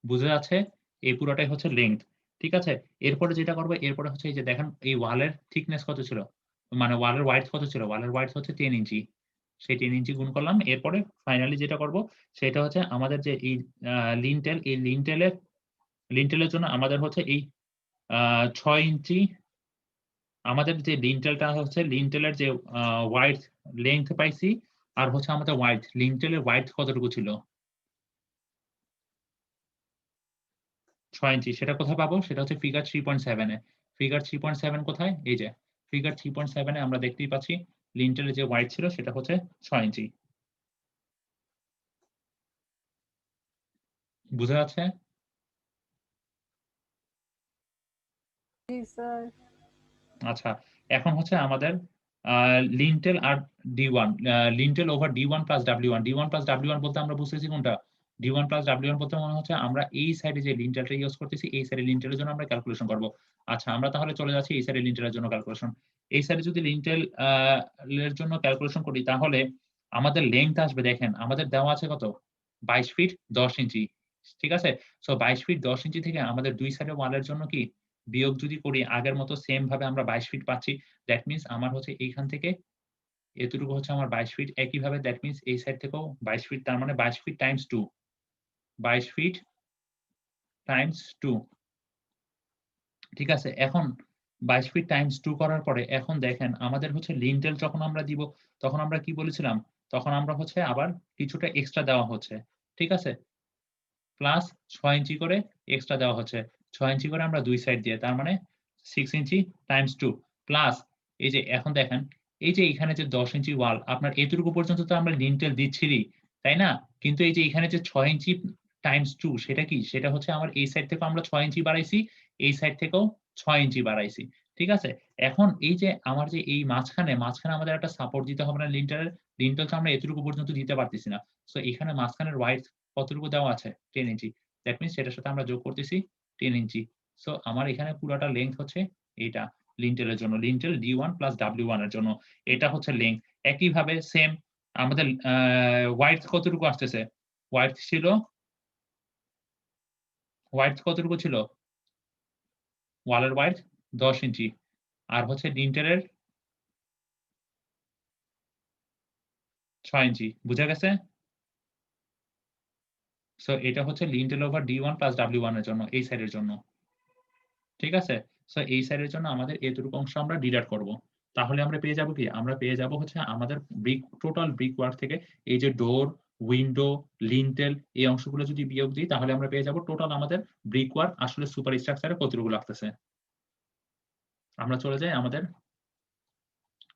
বুঝা যাচ্ছে? এই পুরোটাই হচ্ছে লেংথ। ঠিক আছে? এরপরে যেটা করব, এরপরে হচ্ছে এই যে দেখেন এই ওয়ালের থিকনেস কত ছিল? মানে ওয়ালের ওয়াইডথ কত ছিল? ওয়ালের ওয়াইডথ হচ্ছে 10 ইঞ্চি। সেই 10 ইঞ্চি গুণ করলাম। এরপরে ফাইনালি যেটা করব সেটা হচ্ছে আমাদের যে এই লিন্টেল, এই লিন্টেলের জন্য আমাদের হচ্ছে এই 6 ইঞ্চি, আমাদের যে লিন্টেলটা হচ্ছে লিন্টেলের যে ওয়াইডথ লেংথ পাইছি, আর হচ্ছে আমাদের লিন্টেলের ওয়াইডথ কতটুকু ছিল? 6 ইঞ্চি। সেটা কোথায় পাবো? সেটা হচ্ছে ফিগার 3.7 এ। ফিগার 3.7 কোথায়? এই যে ফিগার 3.7 এ আমরা দেখতেই পাচ্ছি লিন্টেলের যে ওয়াইড ছিল সেটা হচ্ছে 6 ইঞ্চি। বুঝা যাচ্ছে? জি স্যার। আচ্ছা, এখন হচ্ছে আমাদের লিন্টেল আর D1, lintel over D1 plus W1। D1 plus W1 বলতে আমরা বুঝতেছি কোনটা? D1 প্লাস W1 বলতে মনে হচ্ছে আমরা এই সাইডে যে লিন্টেলটা ইউজ করতেছি, এই সাইডে লিন্টেলের জন্য আমরা ক্যালকুলেশন করব। আচ্ছা, আমরা তাহলে চলে যাচ্ছি এই সাইডে লিন্টেলের জন্য ক্যালকুলেশন। এই সাইডে যদি লিন্টেল এর জন্য ক্যালকুলেশন করি তাহলে আমাদের লেংথ আসবে, দেখেন আমাদের দেওয়া আছে কত? 22 ফিট 10 ইঞ্চি। ঠিক আছে? সো 22 ফিট 10 ইঞ্চি থেকে আমাদের 2 সাইডে ওয়ালের জন্য কি বিয়োগ যদি করি আগের মতো সেম ভাবে আমরা 22 ফিট পাচ্ছি। দ্যাট মিনস আমার হচ্ছে এইখান থেকে এতটুকু হচ্ছে আমার 22 ফিট। একইভাবে দ্যাট মিনস এই সাইড থেকেও 22 ফিট, তার মানে 22 ফিট টাইমস 2। 22 fit Times 2। ঠিক আছে? এখন 22 ফিট টাইমস 2 করার পরে এখন দেখেন আমাদের হচ্ছে লিন্টেল যখন আমরা দিব তখন আমরা কি বলেছিলাম? তখন আমরা হচ্ছে আবার কিছুটা এক্সট্রা দেওয়া হচ্ছে। ঠিক আছে? প্লাস 6 ইঞ্চি করে এক্সট্রা দেওয়া হচ্ছে। 6 ইঞ্চি করে আমরা 2 সাইড দিয়ে। তার মানে 6 ইঞ্চি টাইমস 2 প্লাস এই যে এখন দেখেন, এই যে এখানে যে 10 ইঞ্চি ওয়াল আপনার এতটুকু পর্যন্ত তো আমরা লিন্টেল দিচ্ছিই, তাই না? কিন্তু এই যে এখানে যে 6 ইঞ্চি টাইমস 2 সেটা কি? সেটা হচ্ছে আমার এই সাইড থেকেও আমরা 6 ইঞ্চি বাড়াইছি, এই সাইড থেকেও 6 ইঞ্চি বাড়াইছি। ঠিক আছে? এখন এই যে আমার যে এই মাঝখানে আমাদের একটা সাপোর্ট দিতে হবে না লিন্টেলের? লিন্টেল তো আমরা এতটুকু পর্যন্ত দিতে পারতেছি না। সো এখানে মাঝখানের ওয়াইড কতটুকু দেওয়া আছে? 10 ইঞ্চি। দ্যাট মিনস সেটার সাথে আমরা যোগ করতেছি 10 ইঞ্চি। সো আমার এখানে পুরাটা লেংথ হচ্ছে এইটা লিন্টেলের জন্য। লিন্টেল D1 প্লাস W1 এর জন্য। এটা হচ্ছে লেংথ। একইভাবে সেম আমাদের ওয়াইডথ কতটুকু আসতেছে? ওয়াইডথ কতটুকু ছিল? ওয়ালের ওয়াইডথ 10 ইঞ্চি। আর হচ্ছে লিন্টেলের 6 ইঞ্চি। বুঝা গেছে? সো এটা হচ্ছে lintel over D1 plus W1 এর জন্য, এই সাইডের জন্য। ঠিক আছে? সো এই সাইডের জন্য আমাদের এতটুকু অংশ আমরা ডিডাক্ট করব। তাহলে আমরা পেয়ে যাব কি? আমরা পেয়ে যাব হচ্ছে আমাদের টোটাল ব্রিক ওয়ার্ক থেকে এই যে ডোর, উইন্ডো, লিন্টেল এই অংশগুলো যদি বিয়োগ দিই তাহলে আমরা পেয়ে যাব টোটাল আমাদের ব্রিক ওয়ার্ক আসলে সুপার স্ট্রাকচারে কতটুকু লাগতেছে। আমরা চলে যাই আমাদের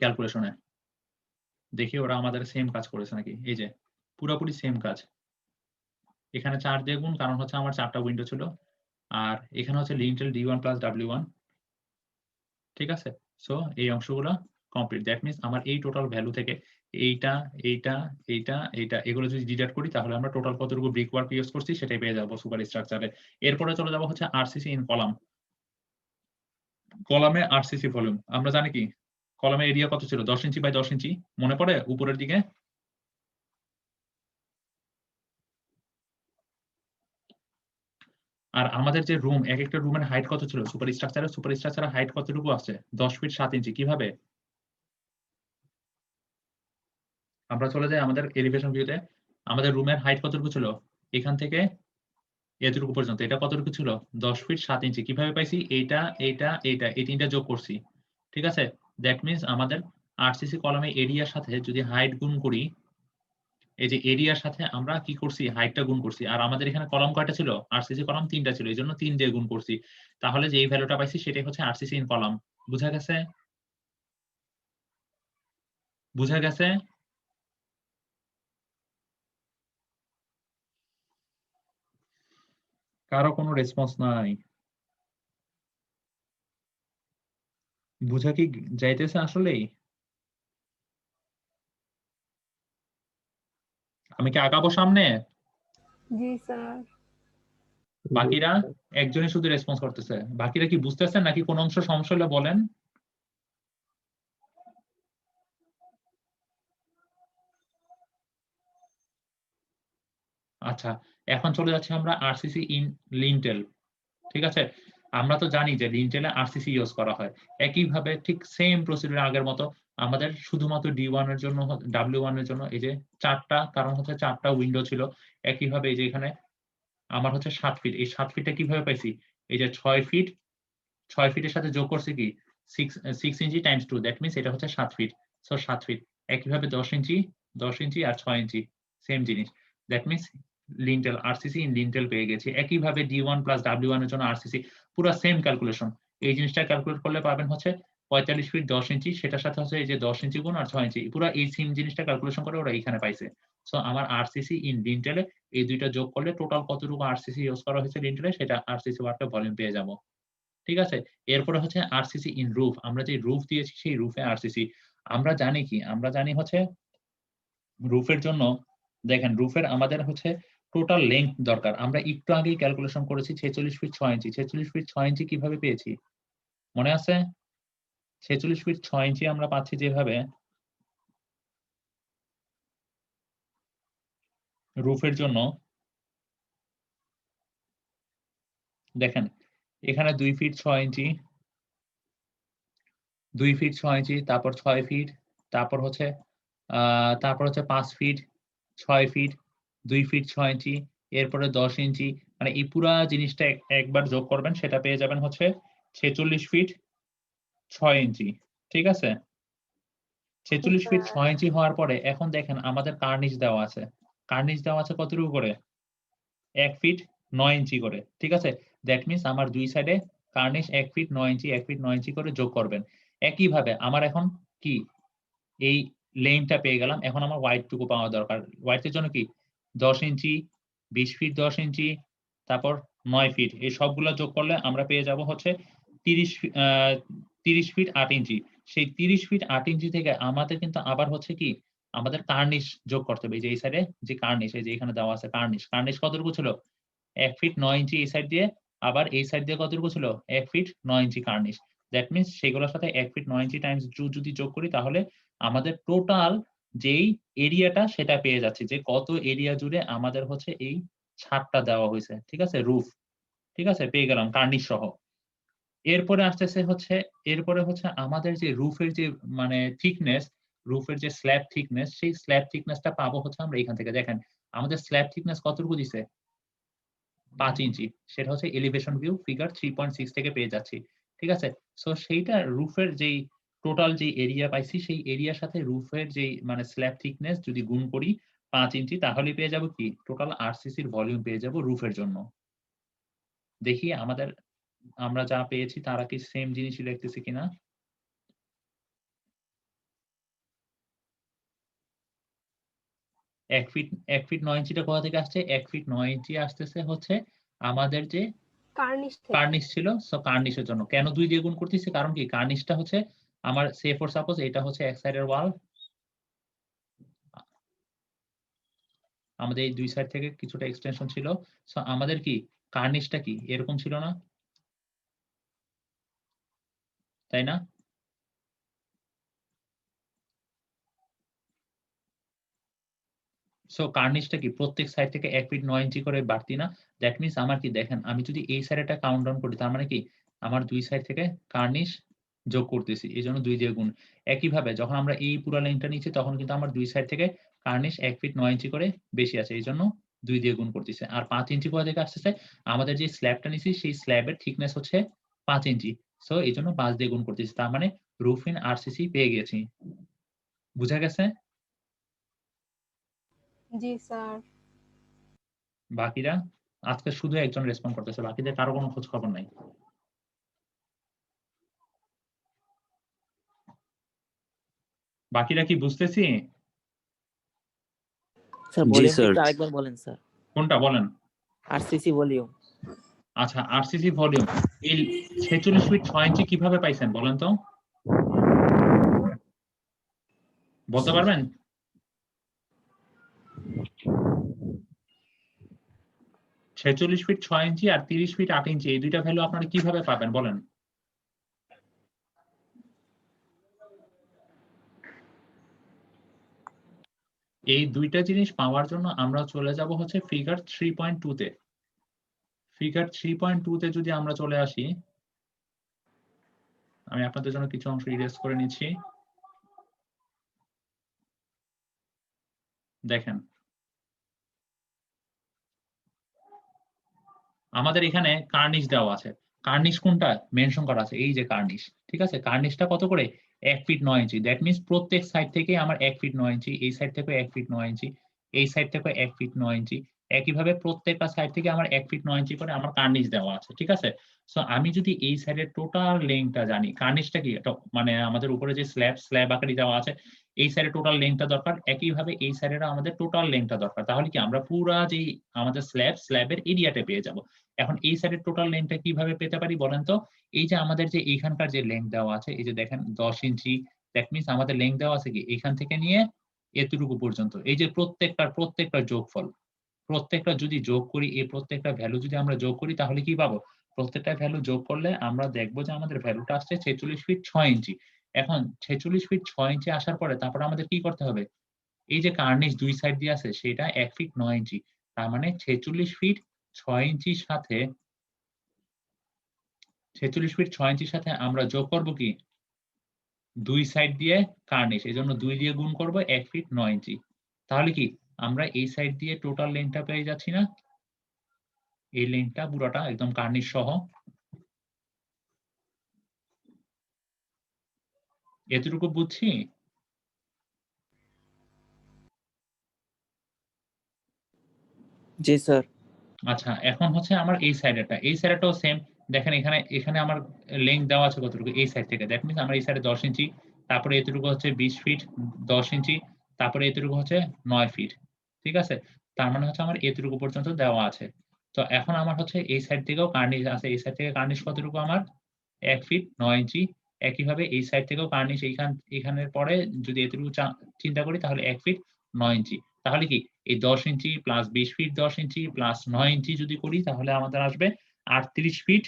ক্যালকুলেশনে। দেখি ওরা আমাদের সেম কাজ করেছে নাকি। এই যে পুরোপুরি সেম কাজ। এখানে 4 দিয়ে গুণ, কারণ হচ্ছে আমার 4 টা উইন্ডো ছিল। আর এখানে হচ্ছে লিন্টেল D1 প্লাস W1। ঠিক আছে? সো এই অংশগুলা কমপ্লিট। দ্যাট মিনস আমার এই টোটাল ভ্যালু থেকে এইটা, এইটা, এইটা, এইটা এগুলো যদি ডিডাক্ট করি তাহলে আমরা টোটাল কতটুকু ব্রিক ওয়ার্ক ইউজ করছি সেটাই পেয়ে যাবো সুপার স্ট্রাকচারে। এরপরে চলে যাবো হচ্ছে আরসিসি ইন কলাম। কলামে আরসিসি ভলিউম। আমরা জানি কি? কলামের এরিয়া কত ছিল? 10 ইঞ্চি বাই 10 ইঞ্চি। মনে পড়ে উপরের দিকে? আর আমাদের যে রুম, একেকটা রুমের হাইট কত ছিল? সুপার স্ট্রাকচারের হাইট কতটুকু আছে? 10 ফিট 7 ইঞ্চি। কিভাবে? আমরা চলে যাই আমাদের এলিভেশন ভিউতে। আমাদের রুমের হাইট কতটুকু ছিল? এখান থেকে এতটুকু পর্যন্ত। এটা কতটুকু ছিল? 10 ফিট 7 ইঞ্চি। কিভাবে পাইছি? এইটা, এইটা, এইটা, এই ৩ টা যোগ করছি। ঠিক আছে? দ্যাট মিনস আমাদের আরসিসি কলামের এরিয়ার সাথে যদি হাইট গুণ করি, এই যে এরিয়ার সাথে আমরা কি করছি? হাইটটা গুণ করছি। আর আমাদের এখানে কলাম কয়টা ছিল? আরসিসি কলাম ৩ টা ছিল। এজন্য ৩ দিয়ে গুণ করছি। তাহলে যে এই ভ্যালুটা পাইছি সেটাই হচ্ছে আরসিসি ইন কলাম। বুঝা গেছে? বুঝা গেছে? কারো কোনো রেসপন্স নাই। বুঝা কি যাইতেছে আসলেই? আমি কি আগাবো সামনে? জি স্যার। বাকিরা একজনই শুধু রেসপন্স করতেছে। বাকিরা কি বুঝতেছেন নাকি কোন অংশ সমস্যা হলে বলেন? আচ্ছা, এখন চলে যাচ্ছি আমরা আরসিসি ইন লিন্টেল। ঠিক আছে? আমরা তো জানি যে লিন্টেলে আরসিসি ইউজ করা হয়। একইভাবে ঠিক সেম প্রসিডিউর আগের মতো আমাদের শুধুমাত্র D1 এর জন্য W1 এর জন্য এই যে ৪ টা, কারণ হচ্ছে ৪ টা উইন্ডো ছিল। একইভাবে এই যে এখানে আমার হচ্ছে ৭ ফিট। এই ৭ ফিটটা কিভাবে পাইছি? এই যে ৬ ফিট, ৬ ফিটের সাথে যোগ করছি কি 6 ইঞ্চি টাইমস 2 দ্যাট মিনস এটা হচ্ছে ৭ ফিট। So ৭ feet. একইভাবে ১০ ইঞ্চি, ১০ ইঞ্চি আর ৬ ইঞ্চি সেম জিনিস। That means lintel RCC in lintel পেয়ে গেছি। একইভাবে D1 প্লাস W1 এর জন্য আরসিসি পুরা সেম ক্যালকুলেশন। এই জিনিসটা ক্যালকুলেট করলে পাবেন হচ্ছে ৪৫ ফিট ১০ ইঞ্চি, সেটার সাথে হচ্ছে এই যে ১০ ইঞ্চি গুণ আর ৬ ইঞ্চি। পুরা এই সেম জিনিসটা ক্যালকুলেশন করে ওরা এখানে পাইছে। সো আমার আরসিসি ইন লিন্টেলে এই ২ টা যোগ করলে টোটাল কতটুকু আরসিসি ইউজ করা হয়েছে লিন্টেলে সেটা আরসিসি ওয়ার্কের ভলিউম পেয়ে যাব। ঠিক আছে? এরপরে হচ্ছে আরসিসি ইন রুফ। আমরা যে রুফ দিয়েছি সেই রুফে আরসিসি। আমরা জানি কি? আমরা জানি হচ্ছে রুফের জন্য দেখেন রুফের আমাদের হচ্ছে টোটাল লেংথ দরকার। আমরা একটু আগেই ক্যালকুলেশন করেছি ৪৬ ফিট ৬ ইঞ্চি। ৪৬ ফিট ৬ ইঞ্চি কিভাবে পেয়েছি? মনে আছে? ৪৬ ফিট ৬ ইঞ্চি আমরা পাচ্ছি যেভাবে রুফের জন্য দেখেন এখানে ২ ফিট ৬ ইঞ্চি, ২ ফিট ৬ ইঞ্চি, তারপর ৬ ফিট, তারপর হচ্ছে ৫ ফিট, ৬ ফিট, ২ ফিট ৬ ইঞ্চি, এরপরে ১০ ইঞ্চি। মানে এই পুরা জিনিসটা একবার যোগ করবেন সেটা পেয়ে যাবেন হচ্ছে ৪৬ ফিট ৬ ইঞ্চি। ঠিক আছে? ৪৬ ফিট ৬ ইঞ্চি হওয়ার পরে এখন দেখেন আমাদের কার্নিশ দেওয়া আছে। কার্নিশ দেওয়া আছে কতটুকু করে? ১ ফিট ৯ ইঞ্চি করে। ঠিক আছে? দ্যাট মিনস আমার ২ সাইডে কার্নিশ ১ ফিট ৯ ইঞ্চি, ১ ফিট ৯ ইঞ্চি করে যোগ করবেন। একইভাবে আমার এখন কি এই লেংথটা পেয়ে গেলাম। এখন আমার ওয়াইড টুকু পাওয়া দরকার। ওয়াইড এর জন্য কি ১০ ইঞ্চি, ২০ ফিট ১০ ইঞ্চি, তারপর ৯ ফিট। এই সবগুলা যোগ করলে আমরা পেয়ে যাব হচ্ছে ৩০ ফিট ৮ ইঞ্চি। সেই ৩০ ফিট ৮ ইঞ্চি থেকে আমাদের কিন্তু আবার হচ্ছে কি আমাদের কার্নিশ যোগ করতে হবে। এই যে এই সাইডে যে কার্নিশ এই যে এখানে দেওয়া আছে কার্নিশ। কার্নিশ কতটুকু ছিল? ১ ফিট ৯ ইঞ্চি এই সাইড দিয়ে, আবার এই সাইড দিয়ে কতটুকু ছিল? ১ ফিট ৯ ইঞ্চি কার্নিশ। দ্যাট মিনস সেগুলোর সাথে ১ ফিট ৯ ইঞ্চি টাইমস ২ যদি যোগ করি তাহলে আমাদের টোটাল যেই এরিয়াটা সেটা পেয়ে যাচ্ছি যে কত এরিয়া জুড়ে আমাদের হচ্ছে এই ছাদটা দেওয়া হইছে। ঠিক আছে? রুফ। ঠিক আছে? পেয়ে গেলাম কার্নিশ সহ। এরপরে হচ্ছে আমাদের যে রুফের যে মানে থিকনেস, রুফের যে স্ল্যাব থিকনেস সেই স্ল্যাব থিকনেসটা পাবো হচ্ছে আমরা এখান থেকে। দেখেন আমাদের স্ল্যাব থিকনেস কতটুকু দিছে? ৫ ইঞ্চি। সেটা হচ্ছে এলিভেশন ভিউ ফিগার ৩.৬ থেকে পেয়ে যাচ্ছি। ঠিক আছে? সো সেইটা রুফের যেই টোটাল যেই এরিয়া পাইছি সেই এরিয়ার সাথে রুফের যেই মানে স্ল্যাব থিকনেস যদি গুণ করি ৫ ইঞ্চি তাহলেই পেয়ে যাব কি? টোটাল আরসিসির ভলিউম পেয়ে যাব রুফের জন্য। দেখি আমরা যা পেয়েছি তারা কি সেম জিনিসই লিখতেছে কিনা? ১ ফিট ৯ ইঞ্চিটা কোথা থেকে আসছে? ১ ফিট ৯ ইঞ্চি আসতেছে হচ্ছে আমাদের যে কার্নিশ থেকে। কার্নিশ ছিল। সো কার্নিশের জন্য। কেন ২ দিয়ে গুণ করতেছি? কারণ কি? কার্নিশটা হচ্ছে আমার সে ফর সাপোজ এটা হচ্ছে এক সাইডের ওয়াল। আমাদের এই ২ সাইড থেকে কিছুটা এক্সটেনশন ছিল। সো আমাদের কি কার্নিশটা কি এরকম ছিল না? তাই না? সো কার্নিশটা কি প্রত্যেক সাইড থেকে ১ ফিট ৯ ইঞ্চি করে বাড়তি না? দ্যাট মিনস আমার কি দেখেন আমি যদি এই সাইডেরটা কাউন্ট ডাউন করি তার মানে কি আমার ২ সাইড থেকে কার্নিশ যোগ করতেছি। এজন্য ২ দিয়ে গুণ। একইভাবে যখন আমরা এই পুরা লেংথটা নিচ্ছি তখন কিন্তু আমার ২ সাইড থেকে কার্নিশ ১ ফিট ৯ ইঞ্চি করে বেশি আছে। এজন্য ২ দিয়ে গুণ করতেছি। আর ৫ ইঞ্চি কোথা থেকে আসতেছে? আমাদের যে স্ল্যাবটা নিছি সেই স্ল্যাবের থিকনেস হচ্ছে ৫ ইঞ্চি। সো এজন্য ৫ দিয়ে গুণ করতেছি। তার মানে রুফ ইন আরসিসি পেয়ে গেছি। বুঝা গেছে? জি স্যার। বাকিরা? আজকে শুধু একজন রেসপন্ড করতেছে। বাকিদের কারো কোনো খোঁজ খবর নাই। বাকিরা কি বুঝতেছি? স্যার জি ভলিউমটা স্যার। একটু আরেকবার বলেন স্যার। কোনটা বলেন? RCC volume. আচ্ছা, আরসিসি ভলিউম এই 46 ফিট 6 ইঞ্চি কিভাবে পাইছেন বলেন তো? বলতে পারবেন? 46 ফিট 6 ইঞ্চি আর 30 ফিট 8 ইঞ্চি এই দুইটা ভ্যালু আপনারা কিভাবে পাবেন বলেন? এই দুইটা জিনিস পাওয়ার জন্য আমরা চলে যাব হচ্ছে ফিগার 3.2 তে। ফিগার 3.2 তে যদি আমরা চলে আসি, আমি আপনাদের জন্য কিছু অংশ ইরেজ করে নিচ্ছি। দেখেন, আমাদের এখানে কার্নিশ দেওয়া আছে। কার্নিশ কোনটা মেনশন করা আছে? এই যে কার্নিশ, ঠিক আছে? কার্নিশটা কত করে? 1 ফিট 9 ইঞ্চি। দ্যাট মিনস প্রত্যেক সাইড থেকে আমার 1 ফিট 9 ইঞ্চি, এই সাইড থেকে 1 ফিট 9 ইঞ্চি, এই সাইড থেকে 1 ফিট 9 ইঞ্চি। একইভাবে প্রত্যেকটা সাইড থেকে আমার 1 ফিট 9 ইঞ্চি করে আমার কার্নিশ দেওয়া আছে, ঠিক আছে? সো আমি যদি এই সাইডের টোটাল লেংথটা জানি, কার্নিশটা কি? এটা মানে আমাদের উপরে যে স্ল্যাব আকারে দেওয়া আছে, এই সাইডে টোটাল লেংথটা দরকার। একইভাবে এই সাইডেরও আমাদের টোটাল লেংথটা দরকার। তাহলে কি আমরা পুরা যেই আমাদের স্ল্যাবের এরিয়াটা পেয়ে যাব। এখন এই সাইডের টোটাল লেংথটা কিভাবে পেতে পারি বলেন তো? এই যে আমাদের যে এইখানকার যে লেংথ দেওয়া আছে, এই যে দেখেন 10 ইঞ্চি, দ্যাট মিনস আমাদের লেংথ দেওয়া আছে কি এখান থেকে নিয়ে এতটুকু পর্যন্ত। এই যে প্রত্যেকটার যোগফল, প্রত্যেকটা যদি যোগ করি, এই প্রত্যেকটা ভ্যালু যদি আমরা যোগ করি তাহলে কি পাবো? প্রত্যেকটা ভ্যালু যোগ করলে আমরা দেখব যে আমাদের ভ্যালুটা আসছে 46 ফিট 6 ইঞ্চি। এখন 46 ফিট 6 ইঞ্চি আসার পরে তারপরে আমাদের কি করতে হবে? এই যে কার্নিশ দুই সাইড দিয়ে আছে সেটা 1 ফিট 9 ইঞ্চি। তার মানে 46 ফিট 6 ইঞ্চির সাথে 46 ফিট 6 ইঞ্চির সাথে আমরা যোগ করব কি? দুই সাইড দিয়ে কার্নিশ। এজন্য 2 দিয়ে গুণ করব 1 ফিট 9 ইঞ্চি। তাহলে কি আমরা এই সাইড দিয়ে টোটাল লেংথটা পেয়ে যাচ্ছি না? এই লেংথটা পুরোটা একদম কার্নিশ সহ। এতটুকু বুঝছি? জি স্যার। আচ্ছা, এখন হচ্ছে আমার এই সাইডেরটা। এই সাইডেরটাও সেম। দেখেন এখানে আমার লেংথ দেওয়া আছে কতটুকু? এই সাইড থেকে। দ্যাট মিনস আমার এই সাইডে 10 ইঞ্চি। তারপরে এতটুকু হচ্ছে 20 ফিট 10 ইঞ্চি। তারপরে এতটুকু হচ্ছে 9 ফিট। ঠিক আছে? তার মানে হচ্ছে আমার এতটুকু পর্যন্ত দেওয়া আছে। তো এখন আমার হচ্ছে এই সাইড থেকেও কার্নিশ আছে। এই সাইড থেকে কার্নিশ কতটুকু আমার? 1 ফিট 9 ইঞ্চি। একইভাবে এই সাইড থেকেও কার্নিশ এখানের পরে যদি এতটুকু চিন্তা করি তাহলে 1 ফিট 9 ইঞ্চি। তাহলে কি এই 10 inch plus 20 feet 10 inch plus 9 inch যদি করি তাহলে আমাদের আসবে 38 ফিট,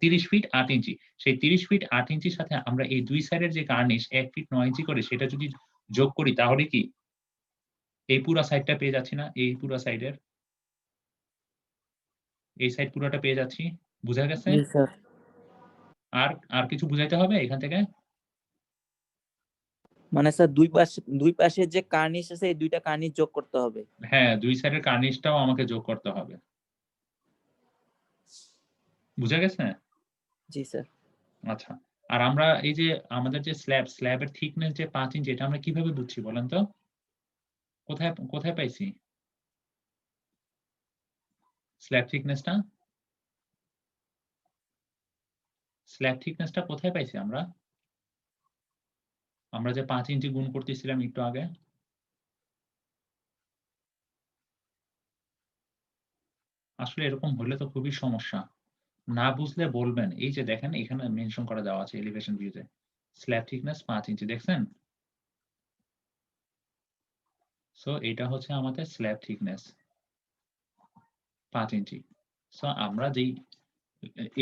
30 ফিট 8 ইঞ্চি। সেই 30 ফিট 8 ইঞ্চির সাথে আমরা এই দুই সাইডের যে কার্নিশ 1 ফিট 9 ইঞ্চি করে সেটা যদি যোগ করি তাহলে কি এই পুরা সাইডটা পেয়ে যাচ্ছি না? এই পুরা সাইডের এই সাইড পুরাটা পেয়ে যাচ্ছি। বুঝা গেছে? জি স্যার। আর কিছু বুঝাইতে হবে এখান থেকে? মানে স্যার দুই পাশে যে কার্নিশ আছে এই দুইটা কার্নিশ যোগ করতে হবে। হ্যাঁ, দুই সাইডের কার্নিশটাও আমাকে যোগ করতে হবে। বুঝা গেছে? জি স্যার। আচ্ছা। আর আমরা এই যে আমাদের যে স্ল্যাবের থিকনেস যে 5 ইঞ্চি এটা আমরা কিভাবে বুঝছি বলেন তো? কোথায় পাইছি? স্ল্যাব থিকনেসটা? স্ল্যাব থিকনেসটা কোথায় পাইছি আমরা? আমরা যে 5 ইঞ্চি গুণ করতেছিলাম একটু আগে? আসলে এরকম হলে তো খুবই সমস্যা। না বুঝলে বলবেন। এই যে দেখেন এখানে মেনশন করা দেওয়া আছে এলিভেশন ভিউতে। স্ল্যাব থিকনেস 5 ইঞ্চি দেখছেন? সো এটা হচ্ছে আমাদের স্ল্যাব থিকনেস 5 ইঞ্চি। সো আমরা যেই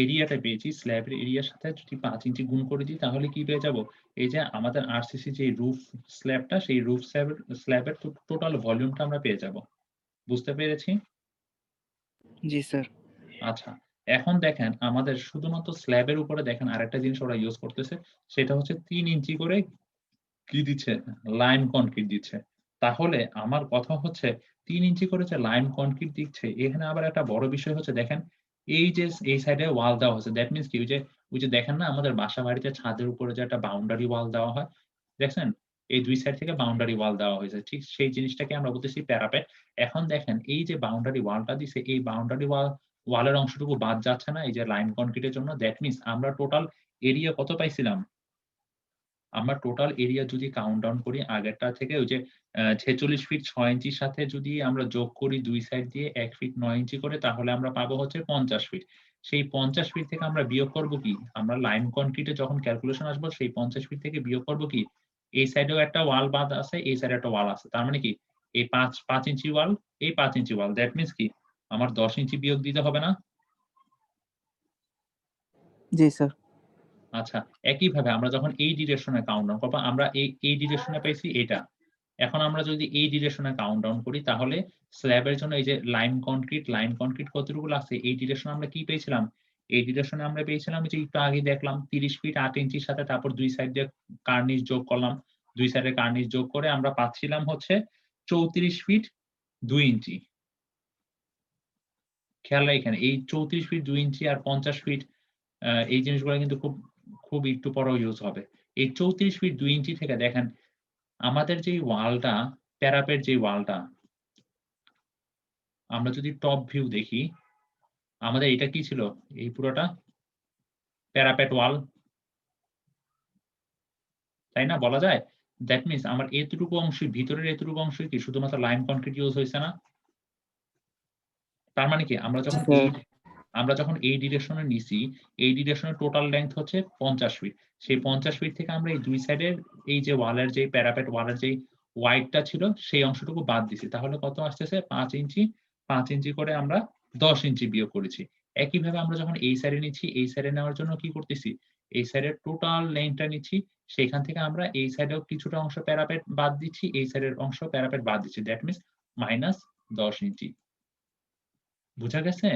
এরিয়াটা পেয়েছি স্ল্যাবের এরিয়ার সাথে যদি 5 ইঞ্চি গুণ করে দিই তাহলে কি পেয়ে যাব? এই যে আমাদের আরসিসি যে রুফ স্ল্যাবটা সেই রুফ স্ল্যাবের টোটাল ভলিউমটা আমরা পেয়ে যাব। বুঝতে পেরেছি? জি স্যার। আচ্ছা। এখন দেখেন আমাদের শুধুমাত্র স্ল্যাবের উপরে দেখেন আরেকটা জিনিস ওরা ইউজ করতেছে। সেটা হচ্ছে 3 ইঞ্চি করে কি দিচ্ছে? লাইম কনক্রিট দিচ্ছে। তাহলে আমার কথা হচ্ছে ৩ ইঞ্চি করে যে লাইম কনক্রিট দিচ্ছে, এখানে আবার একটা বড় বিষয় হচ্ছে দেখেন, এই যে এই সাইডে ওয়াল দেওয়া হয়েছে। দ্যাট মিনস কি? ওই যে দেখেন না আমাদের বাসা-বাড়িতে ছাদের উপরে যে একটা বাউন্ডারি ওয়াল দেওয়া হয়, দেখছেন? এই ২ সাইড থেকে বাউন্ডারি ওয়াল দেওয়া হয়েছে। ঠিক সেই জিনিসটাকে আমরা বলতেছি প্যারাপেট। এখন দেখেন এই যে বাউন্ডারি ওয়ালটা দিছে, এই বাউন্ডারি ওয়ালের অংশটুকু বাদ যাচ্ছে না এই যে লাইম কনক্রিটের জন্য। দ্যাট মিনস আমরা টোটাল এরিয়া কত পাইছিলাম? আমরা টোটাল এরিয়া যদি কাউন্ট ডাউন করি আগেরটা থেকে ওই যে 46 ফিট 6 ইঞ্চির সাথে যদি আমরা যোগ করি 2 সাইড দিয়ে 1 ফিট 9 ইঞ্চি করে তাহলে আমরা পাবো হচ্ছে 50 ফিট। সেই 50 ফিট থেকে আমরা বিয়োগ করব কি? আমরা লাইন কনক্রিটে যখন ক্যালকুলেশন আসবো সেই 50 ফিট থেকে বিয়োগ করব কি? এই সাইডেও একটা ওয়াল বাঁধ আছে, এই সাইডে একটা ওয়াল আছে। তার মানে কি? এই 5 ইঞ্চি ওয়াল, এই 5 ইঞ্চি ওয়াল। দ্যাট মিনস কি? আমার 10 ইঞ্চি বিয়োগ দিতে হবে না? জি স্যার। আচ্ছা, একইভাবে আমরা যখন এই ডিরেকশনে কাউন্ট ডাউন করব, আমরা এই ডিরেকশনে পাইছি এটা। এখন আমরা যদি এই ডিরেকশনে কাউন্ট ডাউন করি তাহলে স্ল্যাবের জন্য এই যে লাইন কনক্রিট কতটুকু লাগছে? এই ডিরেকশনে আমরা কি পেয়েছিলাম? এই ডিরেকশনে আমরা পেয়েছিলাম যে একটু আগে দেখলাম 30 ফিট 8 ইঞ্চির সাথে তারপর 2 সাইড দিয়ে কার্নিশ যোগ করলাম। 2 সাইডে কার্নিশ যোগ করে আমরা পাচ্ছিলাম হচ্ছে 34 ফিট 2 ইঞ্চি। খেয়াল রাখেন এই 34 ফিট 2 ইঞ্চি আর 50 ফিট এই জিনিসগুলো কিন্তু খুব একটু পরেও ইউজ হবে। এই 34 ফিট 2 ইঞ্চি থেকে দেখেন আমাদের যেই ওয়ালটা, প্যারাপেট যেই ওয়ালটা, আমরা যদি টপ ভিউ দেখি, আমাদের এটা কি ছিল? এই পুরোটা প্যারাপেট ওয়াল। তাই না? বলা যায়? দ্যাট মিনস আমার এতটুকু অংশই ভিতরের এতটুকু অংশই কি শুধুমাত্র লাইন কনক্রিট ইউজ হইছে না? তার মানে কি আমরা যখন এই ডিরেকশনে নিছি, এই ডিরেকশনের টোটাল লেংথ হচ্ছে 50 ফিট। সেই 50 ফিট থেকে আমরা এই 2 সাইডের এই যে ওয়ালের যে প্যারাপেট ওয়ালের যেই ওয়াইডটা ছিল সেই অংশটুকু বাদ দিছি। তাহলে কত আসতেছে? 5 ইঞ্চি। 5 ইঞ্চি করে আমরা 10 ইঞ্চি বিয়োগ করেছি। একইভাবে আমরা যখন এই সাইডে নিচ্ছি, এই সাইডে নেওয়ার জন্য কি করতেছি? এই সাইডের টোটাল লেংথটা নিচ্ছি। সেখান থেকে আমরা এই সাইডেও কিছুটা অংশ প্যারাপেট বাদ দিচ্ছি, এই সাইডের অংশ প্যারাপেট বাদ দিচ্ছি। দ্যাট মিনস -10 ইঞ্চি। বুঝা গেছে?